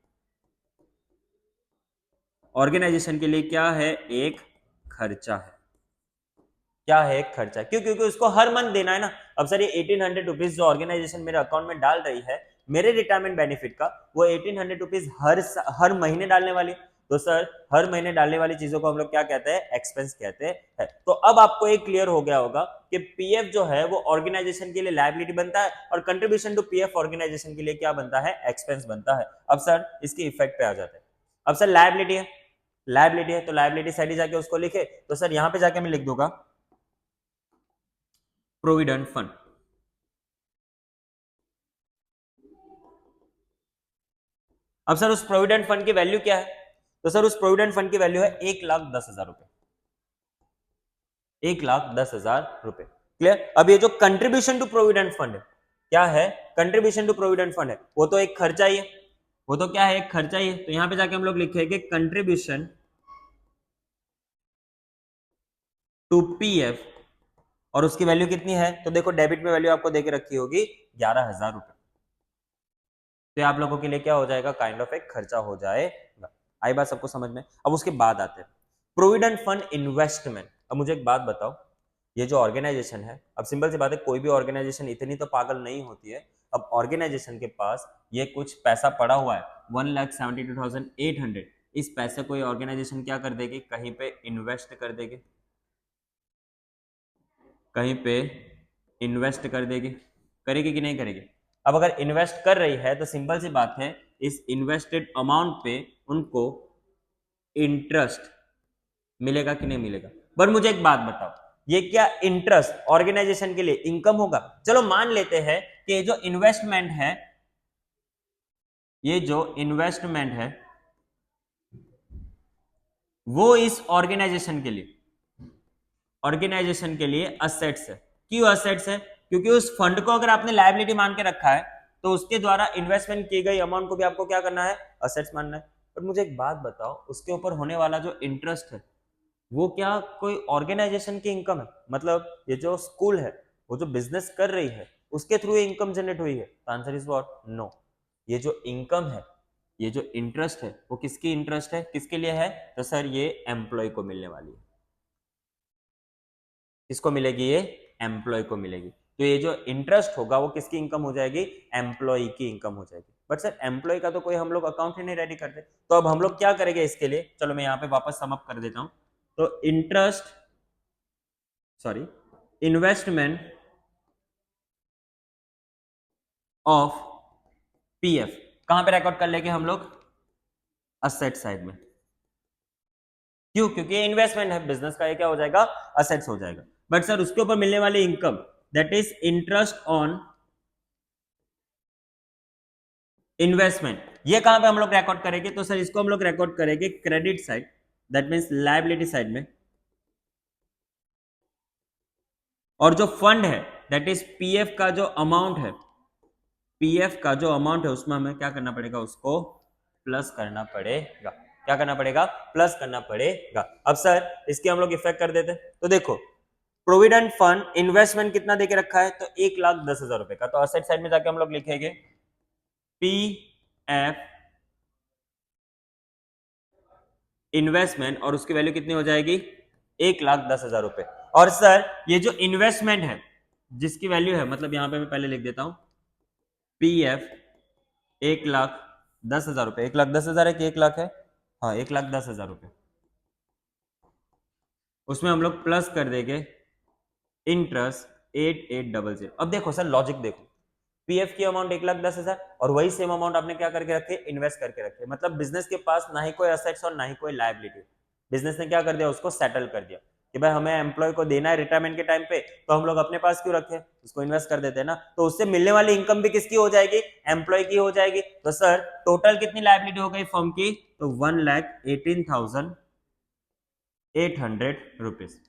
ऑर्गेनाइजेशन के लिए क्या है, एक खर्चा है। क्या है? एक खर्चा। क्यों? क्योंकि उसको हर मंथ देना है ना। अब सर ये 1800 रुपीज जो ऑर्गेनाइजेशन मेरे अकाउंट में डाल रही है मेरे रिटायरमेंट बेनिफिट का, वो 1800 रुपीज हर महीने डालने वाली। तो सर हर महीने डालने वाली चीजों को हम लोग क्या कहते हैं, एक्सपेंस कहते हैं। तो अब आपको एक क्लियर हो गया होगा कि पीएफ जो है वो ऑर्गेनाइजेशन के लिए लायबिलिटी बनता है, और कंट्रीब्यूशन टू पीएफ ऑर्गेनाइजेशन के लिए क्या बनता है, एक्सपेंस बनता है। अब सर इसके इफेक्ट पे आ जाते हैं। अब सर लायबिलिटी है, लायबिलिटी है तो लायबिलिटी साइड जाके उसको लिखे, तो सर यहां पे जाके मैं लिख दूंगा प्रोविडेंट फंड। अब सर उस प्रोविडेंट फंड की वैल्यू क्या है? तो सर उस प्रोविडेंट फंड की वैल्यू है 1,10,000 रुपए, 1,10,000 रुपए। क्लियर? अब ये जो कंट्रीब्यूशन टू प्रोविडेंट फंड है, क्या है, कंट्रीब्यूशन टू प्रोविडेंट फंड है, वो तो एक खर्चा ही है, वो तो क्या है, एक खर्चा ही है। तो यहां पे जाके हम लोग लिखेंगे कंट्रीब्यूशन टू पीएफ, और उसकी वैल्यू कितनी है? तो देखो डेबिट में वैल्यू आपको देके रखी होगी 11,000 रुपए। तो आप लोगों के लिए क्या हो जाएगा, काइंड ऑफ एक खर्चा हो जाएगा। आई बात सबको समझ में? अब उसके बाद आते हैं प्रोविडेंट फंड इन्वेस्टमेंट। अब मुझे एक बात बताओ, ये जो ऑर्गेनाइजेशन है, अब सिंपल सी बात है, कोई भी ऑर्गेनाइजेशन इतनी तो पागल नहीं होती है। अब ऑर्गेनाइजेशन के पास ये कुछ पैसा पड़ा हुआ है 1,72,800, इस पैसे को ये ऑर्गेनाइजेशन क्या कर देगी, कहीं पे इन्वेस्ट कर देगी, कहीं पे इन्वेस्ट कर देगी। करेगी कि नहीं करेगी? अब अगर इन्वेस्ट कर रही है तो सिंपल सी बात है, इस इन्वेस्टेड अमाउंट पे उनको इंटरेस्ट मिलेगा कि नहीं मिलेगा? पर मुझे एक बात बताओ, ये क्या इंटरेस्ट ऑर्गेनाइजेशन के लिए इनकम होगा? चलो मान लेते हैं कि ये जो इन्वेस्टमेंट है, ये जो इन्वेस्टमेंट है वो इस ऑर्गेनाइजेशन के लिए असेट्स है। क्यों असेट्स है? क्योंकि उस फंड को अगर आपने लायबिलिटी मान के रखा है तो उसके द्वारा इन्वेस्टमेंट की गई अमाउंट को भी आपको क्या करना है? असेट्स मानना है। पर मुझे एक बात बताओ, उसके ऊपर होने वाला जो इंटरेस्ट है वो क्या कोई ऑर्गेनाइजेशन की इनकम है? मतलब ये जो स्कूल है, वो जो बिजनेस कर रही है, उसके थ्रू ये इनकम जनरेट हुई है? तो आंसर इज व्हाट? नो। ये जो इनकम है, ये जो इंटरेस्ट है, वो किसकी इंटरेस्ट है, किसके लिए है? तो सर ये एम्प्लॉय को मिलने वाली है। किसको मिलेगी? ये एम्प्लॉय को मिलेगी। तो ये जो इंटरेस्ट होगा वो किसकी इनकम हो जाएगी? एम्प्लॉय की इनकम हो जाएगी। बट सर एम्प्लॉय का तो कोई हम लोग अकाउंट ही नहीं रेडी करते, तो अब हम लोग क्या करेंगे इसके लिए? चलो मैं यहाँ पे वापस सम अप कर देता हूं। तो इन्वेस्टमेंट ऑफ पीएफ कहां पे रिकॉर्ड कर लेंगे हम लोग? असेट साइड में। क्यों? क्योंकि ये इन्वेस्टमेंट है बिजनेस का, ये क्या हो जाएगा? असेट्स हो जाएगा। बट सर उसके ऊपर मिलने वाली income, that is interest on investment, ये कहां पे हम लोग रिकॉर्ड करेंगे? तो सर इसको हम लोग रिकॉर्ड करेंगे credit side, that means liability side में। और जो फंड है दैट इज पीएफ का जो अमाउंट है, पीएफ का जो अमाउंट है उसमें हमें क्या करना पड़ेगा? उसको प्लस करना पड़ेगा। क्या करना पड़ेगा? प्लस करना पड़ेगा। अब सर इसके हम लोग इफेक्ट कर देते, तो देखो प्रोविडेंट फंड इन्वेस्टमेंट कितना देके रखा है? तो 1,10,000 रुपए का। तो असेट साइड में जाके हम लोग लिखेंगे पी एफ इन्वेस्टमेंट, और उसकी वैल्यू कितनी हो जाएगी? 1,10,000 रुपए। और सर ये जो इन्वेस्टमेंट है जिसकी वैल्यू है, मतलब यहां पे मैं पहले लिख देता हूं पी एफ 1,10,000 रुपए। 1,10,000 है कि 1,00,000 है? हाँ 1,10,000 रुपए। उसमें हम लोग प्लस कर देंगे इंटरेस्ट 8800। अब देखो सर लॉजिक देखो, पीएफ की अमाउंट 1,10,000 और वही सेम अमाउंट आपने क्या करके रखे? इन्वेस्ट करके रखे। मतलब बिजनेस के पास ना ही कोई असेट्स और ना ही कोई लायबिलिटी। बिजनेस ने क्या कर दिया? उसको सेटल कर दिया कि भाई हमें एम्प्लॉय को देना है रिटायरमेंट के टाइम पे, तो हम लोग अपने पास क्यों रखें, उसको इन्वेस्ट कर देते हैं ना। तो उससे मिलने वाली इनकम भी किसकी हो जाएगी? एम्प्लॉय की हो जाएगी। तो सर टोटल कितनी लायबिलिटी हो गई फर्म की? तो 1,18,800 रुपीज।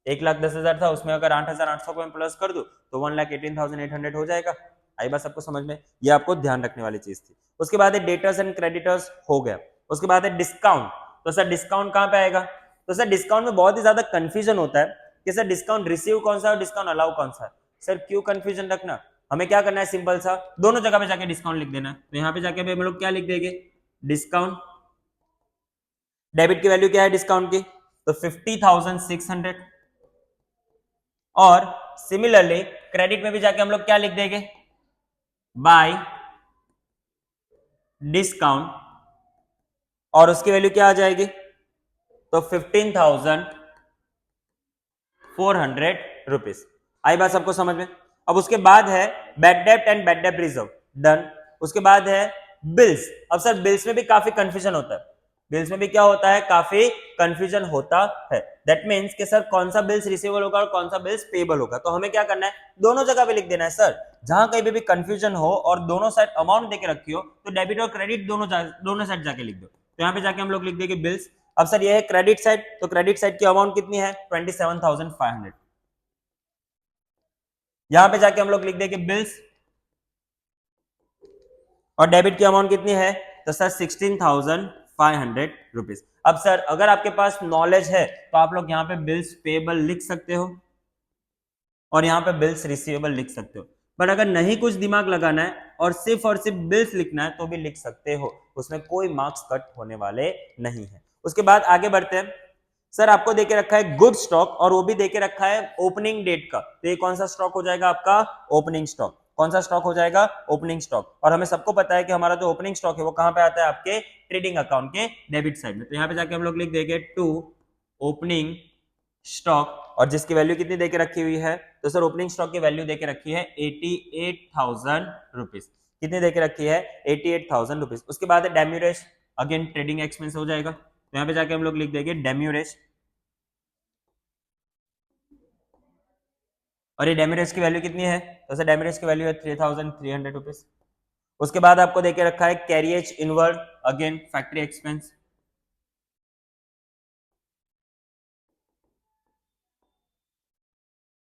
1,10,000 था, उसमें अगर 8,800 को मैं प्लस कर दूं तो 1,18,800 हो जाएगा। आई बात सबको समझ में? ये आपको ध्यान रखने वाली चीज थी। उसके बाद है डेटर्स एंड क्रेडिटर्स, हो गया। उसके बाद है डिस्काउंट। तो सर डिस्काउंट कहां पे आएगा? तो सर डिस्काउंट में बहुत ही ज्यादा कंफ्यूजन होता है कि सर डिस्काउंट रिसीव कौन सा है और डिस्काउंट अलाउ कौन सा है। सर क्यों कंफ्यूजन रखना, हमें क्या करना है? सिंपल सा दोनों जगह पे जाके डिस्काउंट लिख देना है। तो यहाँ पे जाके हम लोग क्या लिख देंगे? डिस्काउंट। डेबिट की वैल्यू क्या है डिस्काउंट की? तो 50,600। और सिमिलरली क्रेडिट में भी जाके हम लोग क्या लिख देंगे? बाय डिस्काउंट, और उसकी वैल्यू क्या आ जाएगी? तो 15,400 रुपीज। आई बात सबको समझ में? अब उसके बाद है बैड डेब्ट एंड बैड डेब्ट रिजर्व, डन। उसके बाद है बिल्स। अब सर बिल्स में भी काफी कंफ्यूजन होता है। बिल्स में भी क्या होता है? काफी कंफ्यूजन होता है। दैट मींस कि सर कौन सा बिल्स रिसीवेबल होगा और कौन सा बिल्स पेबल होगा। तो हमें क्या करना है? दोनों जगह पे लिख देना है सर। जहां कहीं पे भी कंफ्यूजन हो और दोनों साइड अमाउंट देके रखी हो तो डेबिट और क्रेडिट दोनों साइड जाके लिख दो। तो यहाँ पे जाके हम लोग लिख देंगे बिल्स। अब सर ये है क्रेडिट साइड, तो क्रेडिट साइड की अमाउंट कितनी है? 27,500। यहां पे जाके हम लोग लिख देंगे बिल्स, और डेबिट की अमाउंट कितनी है? तो सर 16,500 रुपीज। अब सर अगर आपके पास नॉलेज है तो आप लोग यहाँ पे बिल्स पेबल लिख सकते हो और यहाँ पे बिल्स रिसीवेबल लिख सकते हो। बट अगर नहीं कुछ दिमाग लगाना है और सिर्फ बिल्स लिखना है तो भी लिख सकते हो, उसमें कोई मार्क्स कट होने वाले नहीं है। उसके बाद आगे बढ़ते हैं। सर आपको देके रखा है गुड स्टॉक और वो भी देके रखा है ओपनिंग डेट का। तो ये कौन सा स्टॉक हो जाएगा आपका? Opening stock. कौन सा स्टॉक हो जाएगा? Opening stock. और हमें सबको पता है कि हमारा जो ओपनिंग स्टॉक है वो कहां पे आता है? आपके ट्रेडिंग अकाउंट के डेबिट साइड में। तो यहाँ पे जाके हम लोग लिख देंगे टू ओपनिंग स्टॉक, और जिसकी वैल्यू कितनी देके रखी हुई है? तो सर ओपनिंग स्टॉक की वैल्यू देके रखी है 88,000 रुपीज। कितनी देके रखी है? 88,000 रुपीज। उसके बाद है डेम्यूरेज, अगेन ट्रेडिंग एक्सपेंस हो जाएगा। तो यहाँ पे जाके हम लोग लिख देंगे डेम्यूरेज, और ये डेमिरेज की वैल्यू कितनी है? तो सर डेमिरेज की वैल्यू है 3,300 रुपीज। उसके बाद आपको देके रखा है carriage inward, again factory expense.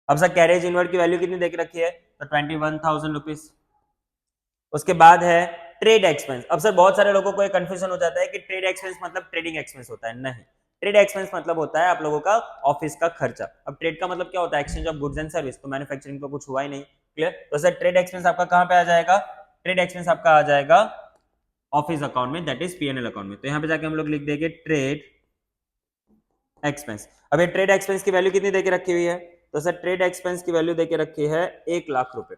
अब सर कैरेज इनवर्ड की वैल्यू कितनी देख रखी है, तो 21,000 रुपीज। उसके बाद है ट्रेड एक्सपेंस। अब सर बहुत सारे लोगों को एक कंफ्यूजन हो जाता है कि ट्रेड एक्सपेंस मतलब ट्रेडिंग एक्सपेंस होता है, नहीं। ट्रेड एक्सपेंस मतलब होता है आप लोगों का ऑफिस का खर्चा। अब ट्रेड का मतलब क्या होता है, exchange of goods and service, तो मैन्युफैक्चरिंग तो कुछ हुआ ही नहीं, क्लियर। तो सर ट्रेड एक्सपेंस आपका कहां पे आ जाएगा, ट्रेड एक्सपेंस आपका आ जाएगा ऑफिस अकाउंट में, दैट इज पीएनएल अकाउंट में। तो यहां पे जाके हम लोग लिख देंगे ट्रेड एक्सपेंस। अब ये ट्रेड एक्सपेंस की वैल्यू कितनी देके रखी हुई है, तो सर ट्रेड एक्सपेंस की वैल्यू देके रखी है 1,00,000 रुपए।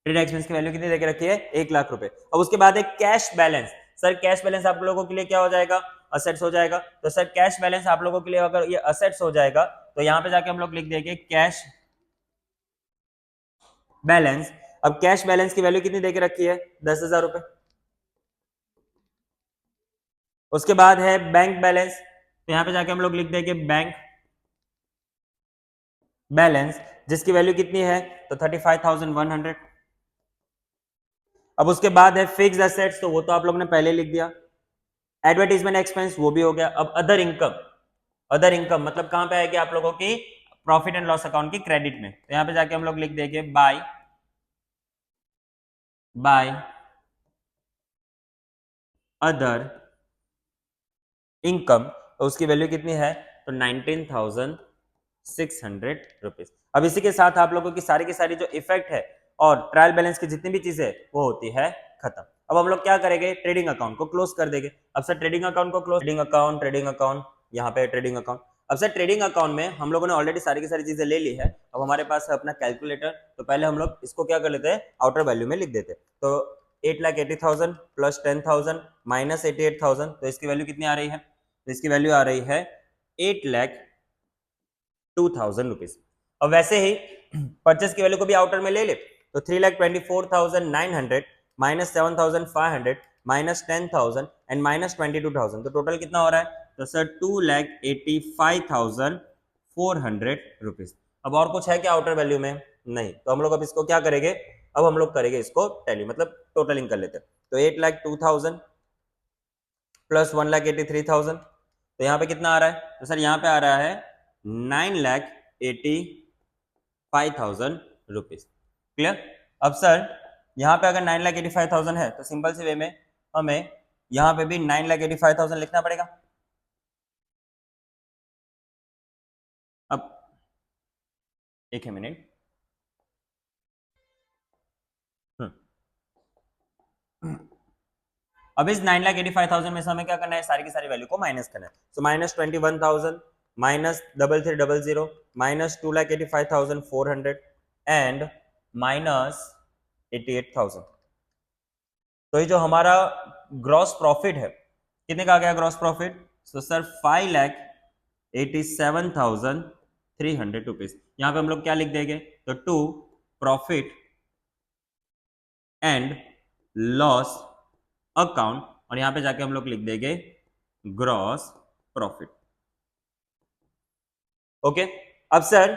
ट्रेड एक्सपेंस की वैल्यू कितनी देके रखी है, 1,00,000 रुपए। अब उसके बाद है cash balance. Sir cash balance आप लोगों के लिए क्या हो जाएगा, असेट्स हो जाएगा। तो सर कैश बैलेंस आप लोगों के लिए अगर ये असेट्स हो जाएगा तो यहां पे जाके हम लोग लिख देंगे कैश बैलेंस। अब कैश बैलेंस की वैल्यू कितनी देके रखी है, 10,000 रुपए। उसके बाद है बैंक बैलेंस, तो यहां पे जाके हम लोग लिख देंगे बैंक बैलेंस, जिसकी वैल्यू कितनी है, तो 35,100। अब उसके बाद है फिक्स्ड एसेट्स, तो वो तो आप लोग ने पहले लिख दिया। एडवर्टीजमेंट एक्सपेंस वो भी हो गया। अब अदर इनकम, अदर इनकम मतलब कहां पे आएगी आप लोगों की, प्रॉफिट एंड लॉस अकाउंट की क्रेडिट में। तो यहां पे जाके हम लोग लिख देंगे बाय अदर इनकम, तो उसकी वैल्यू कितनी है, तो 19,600 रुपीज। अब इसी के साथ आप लोगों की सारी जो इफेक्ट है और ट्रायल बैलेंस की जितनी भी चीजें वो होती है खत्म। अब हम लोग क्या करेंगे, ट्रेडिंग अकाउंट को क्लोज कर देंगे। अब सर ट्रेडिंग अकाउंट को क्लोज, ट्रेडिंग अकाउंट यहाँ पे ट्रेडिंग अकाउंट। अब सर ट्रेडिंग अकाउंट में हम लोगों ने ऑलरेडी सारी की सारी चीजें ले ली है। अब हमारे पास है अपना कैलकुलेटर, तो पहले हम लोग इसको क्या कर लेते हैं, आउटर वैल्यू में लिख देते हैं। तो 8,80,000 प्लस 10,000 माइनस 88,000, तो इसकी वैल्यू कितनी आ रही है, तो इसकी वैल्यू आ रही है 8,02,000 रुपीज। अब वैसे ही परचेस की वैल्यू को भी आउटर में ले ले, तो 3,24,900 माइनस 7,500 माइनस 10,000 एंड माइनस 22,000, तो टोटल कितना हो रहा है, तो सर 2,85,400 रुपीज। अब और कुछ है क्या आउटर वैल्यू में, नहीं। तो हम लोग अब इसको क्या करेंगे, अब हम लोग करेंगे इसको टैली, मतलब टोटलिंग कर लेते हैं। तो 8,02,000 प्लस 1,83,000, तो यहाँ पे कितना आ रहा है, तो सर यहाँ पे आ रहा है 9,85,000 रुपीज, क्लियर। अब सर यहाँ पे अगर 9,85,000 है तो सिंपल से वे में हमें यहाँ पे भी 9,85,000 लिखना पड़ेगा। अब एक मिनट, अब इस 9,85,000 में से हमें क्या करना है, सारी की सारी वैल्यू को माइनस करना है। So minus 21,000 minus 3,300 minus 2,85,400 and minus 88,000। तो ये जो हमारा ग्रॉस प्रॉफिट है, कितने का आ गया ग्रॉस प्रॉफिट, तो सर 5,87,300 रुपीज। यहां पे हम लोग क्या लिख देंगे, तो to profit and loss account, और यहां पे जाके हम लोग लिख देंगे ग्रॉस प्रॉफिट। ओके। अब सर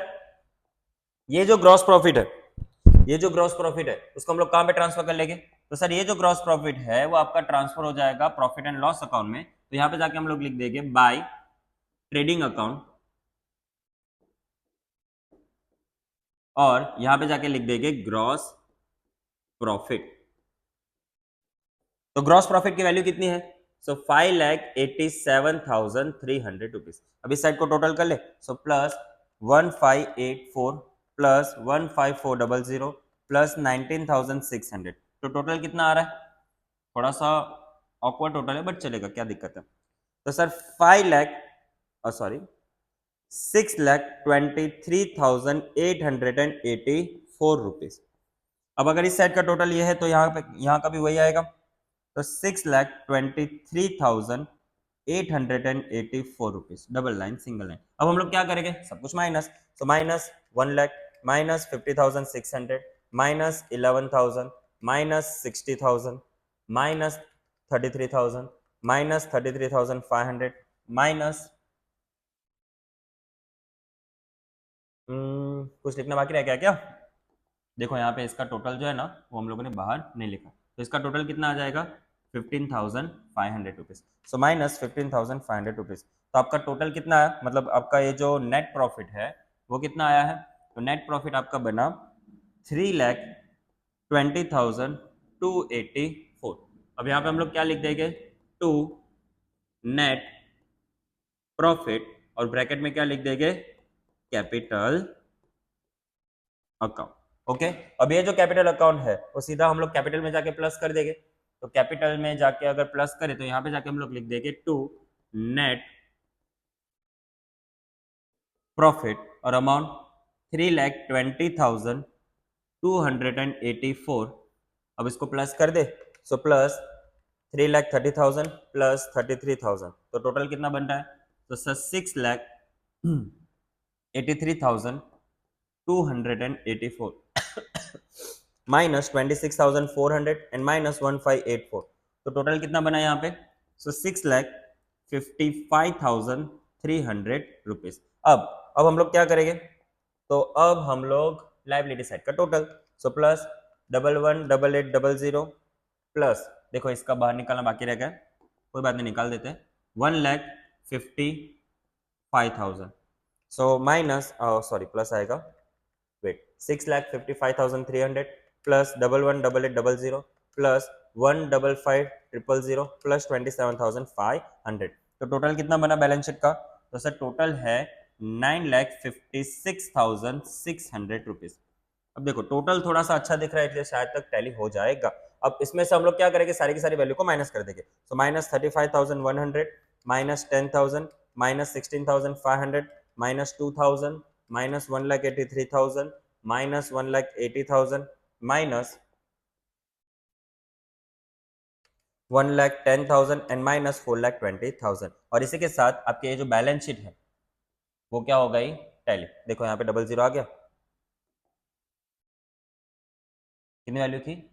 ये जो ग्रॉस प्रॉफिट है, ये जो ग्रॉस प्रॉफिट है उसको हम लोग कहां पे ट्रांसफर कर लेंगे, तो सर ये जो ग्रॉस प्रॉफिट है वो आपका ट्रांसफर हो जाएगा प्रॉफिट एंड लॉस अकाउंट में। तो यहां पे जाके हम लोग लिख देंगे बाय ट्रेडिंग अकाउंट, और यहां पे जाके लिख देंगे ग्रॉस प्रॉफिट। तो ग्रॉस प्रॉफिट की वैल्यू कितनी है, सो 5,87,300 रुपीज। अब इस साइड को टोटल कर ले, सो प्लस 1,584 प्लस 1,5400 प्लस 19,600, तो टोटल कितना आ रहा है, थोड़ा सा ऑकवर्ड टोटल है बट चलेगा, क्या दिक्कत है। तो सर 6,23,884 रुपीज। अब अगर इस साइड का टोटल ये है तो यहाँ का भी वही आएगा, तो 6,23,884 rupees, double line single line. अब हम लोग क्या करेंगे, सब कुछ माइनस, तो minus 1,00,000 minus 50,600 minus 11,000 minus 60,000 minus 33,000 minus 33,500 minus कुछ लिखना बाकी रह गया क्या, देखो यहाँ पे इसका टोटल जो है ना वो हम लोगों ने बाहर नहीं लिखा, तो इसका टोटल कितना आ जाएगा 15,500 रुपीज। So minus 15,500 rupees. तो तो आपका टोटल कितना है, मतलब आपका ये जो नेट प्रॉफिट है वो कितना आया है, तो नेट प्रॉफिट आपका बना 3,20,284। अब यहाँ पे हम लोग क्या लिख देंगे, टू नेट प्रॉफिट और ब्रैकेट में क्या लिख देंगे, कैपिटल अकाउंट। ओके, अब ये जो कैपिटल अकाउंट है वो सीधा हम लोग कैपिटल में जाके प्लस कर देंगे। तो कैपिटल में जाके अगर प्लस करें तो यहाँ पे जाके हम लोग लिख देंगे टू नेट प्रॉफिट और अमाउंट 3,20,284। अब इसको प्लस कर दे, सो प्लस 3,30,000 प्लस 33,000, तो टोटल कितना बन रहा है, तो सर 6,83,284 माइनस 26,400 एंड माइनस 1584, तो टोटल कितना बना यहाँ पे, सो 6,55,300 रुपीज। अब हम लोग क्या करेंगे, तो अब हम लोग लाइबिलिटी साइड का टोटल, सो प्लस 11,88,00 प्लस, देखो इसका बाहर निकालना बाकी रह गया, कोई बात नहीं निकाल देते हैं, 1,55,000, सो माइनस सॉरी प्लस आएगा, वेट 6,55,300 प्लस 11,88,00 प्लस 1,55,000 प्लस 27,500, तो टोटल कितना बना बैलेंस शीट का, तो सर टोटल है 9,56,600 रुपीज। अब देखो टोटल थोड़ा सा अच्छा दिख रहा है इसलिए शायद तक टैली हो जाएगा। अब इसमें से हम लोग क्या करेंगे, सारी की सारी वैल्यू को माइनस कर देंगे, so minus 35,100 minus 10,000 minus 16,500 minus 2,000 minus 1,83,000 minus 1,80,000 minus 1,10,000 and minus 4,20,000, और इसी के साथ आपके ये जो बैलेंस शीट है वो क्या हो गई, टैली। देखो यहाँ पे 00 आ गया, कितनी वैल्यू थी,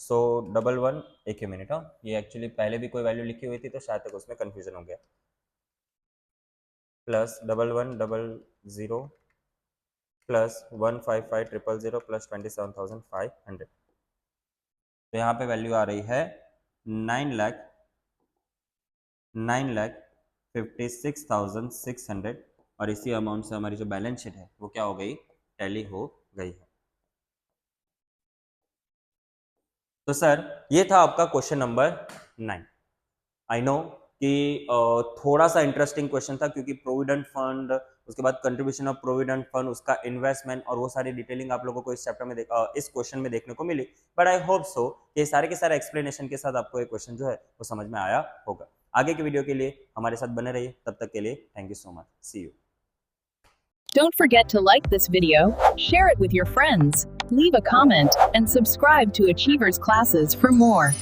सो 11, एक ही मिनट, हाँ ये एक्चुअली पहले भी कोई वैल्यू लिखी हुई थी तो शायद तक उसमें कंफ्यूजन हो गया, प्लस 11,00 प्लस 155,000 प्लस 27,500, तो यहाँ पे वैल्यू आ रही है 9,56,600, और इसी अमाउंट से हमारी जो बैलेंस शीट है वो क्या हो गई, टैली हो गई है। तो सर ये था आपका क्वेश्चन नंबर 9। आई नो कि थोड़ा सा इंटरेस्टिंग क्वेश्चन था क्योंकि प्रोविडेंट फंड, उसके बाद कंट्रीब्यूशन ऑफ प्रोविडेंट फंड, उसका इन्वेस्टमेंट और वो सारी डिटेलिंग आप लोगों को इस चैप्टर में इस क्वेश्चन में देखने को मिली, बट आई होप सो कि सारे के सारे एक्सप्लेनेशन के साथ आपको ये क्वेश्चन जो है वो समझ में आया होगा। आगे की वीडियो के लिए हमारे साथ बने रहिए, तब तक के लिए thank you so much, see you. Don't forget to like this video, share it with your friends, leave a comment, and subscribe to Achievers Classes for more.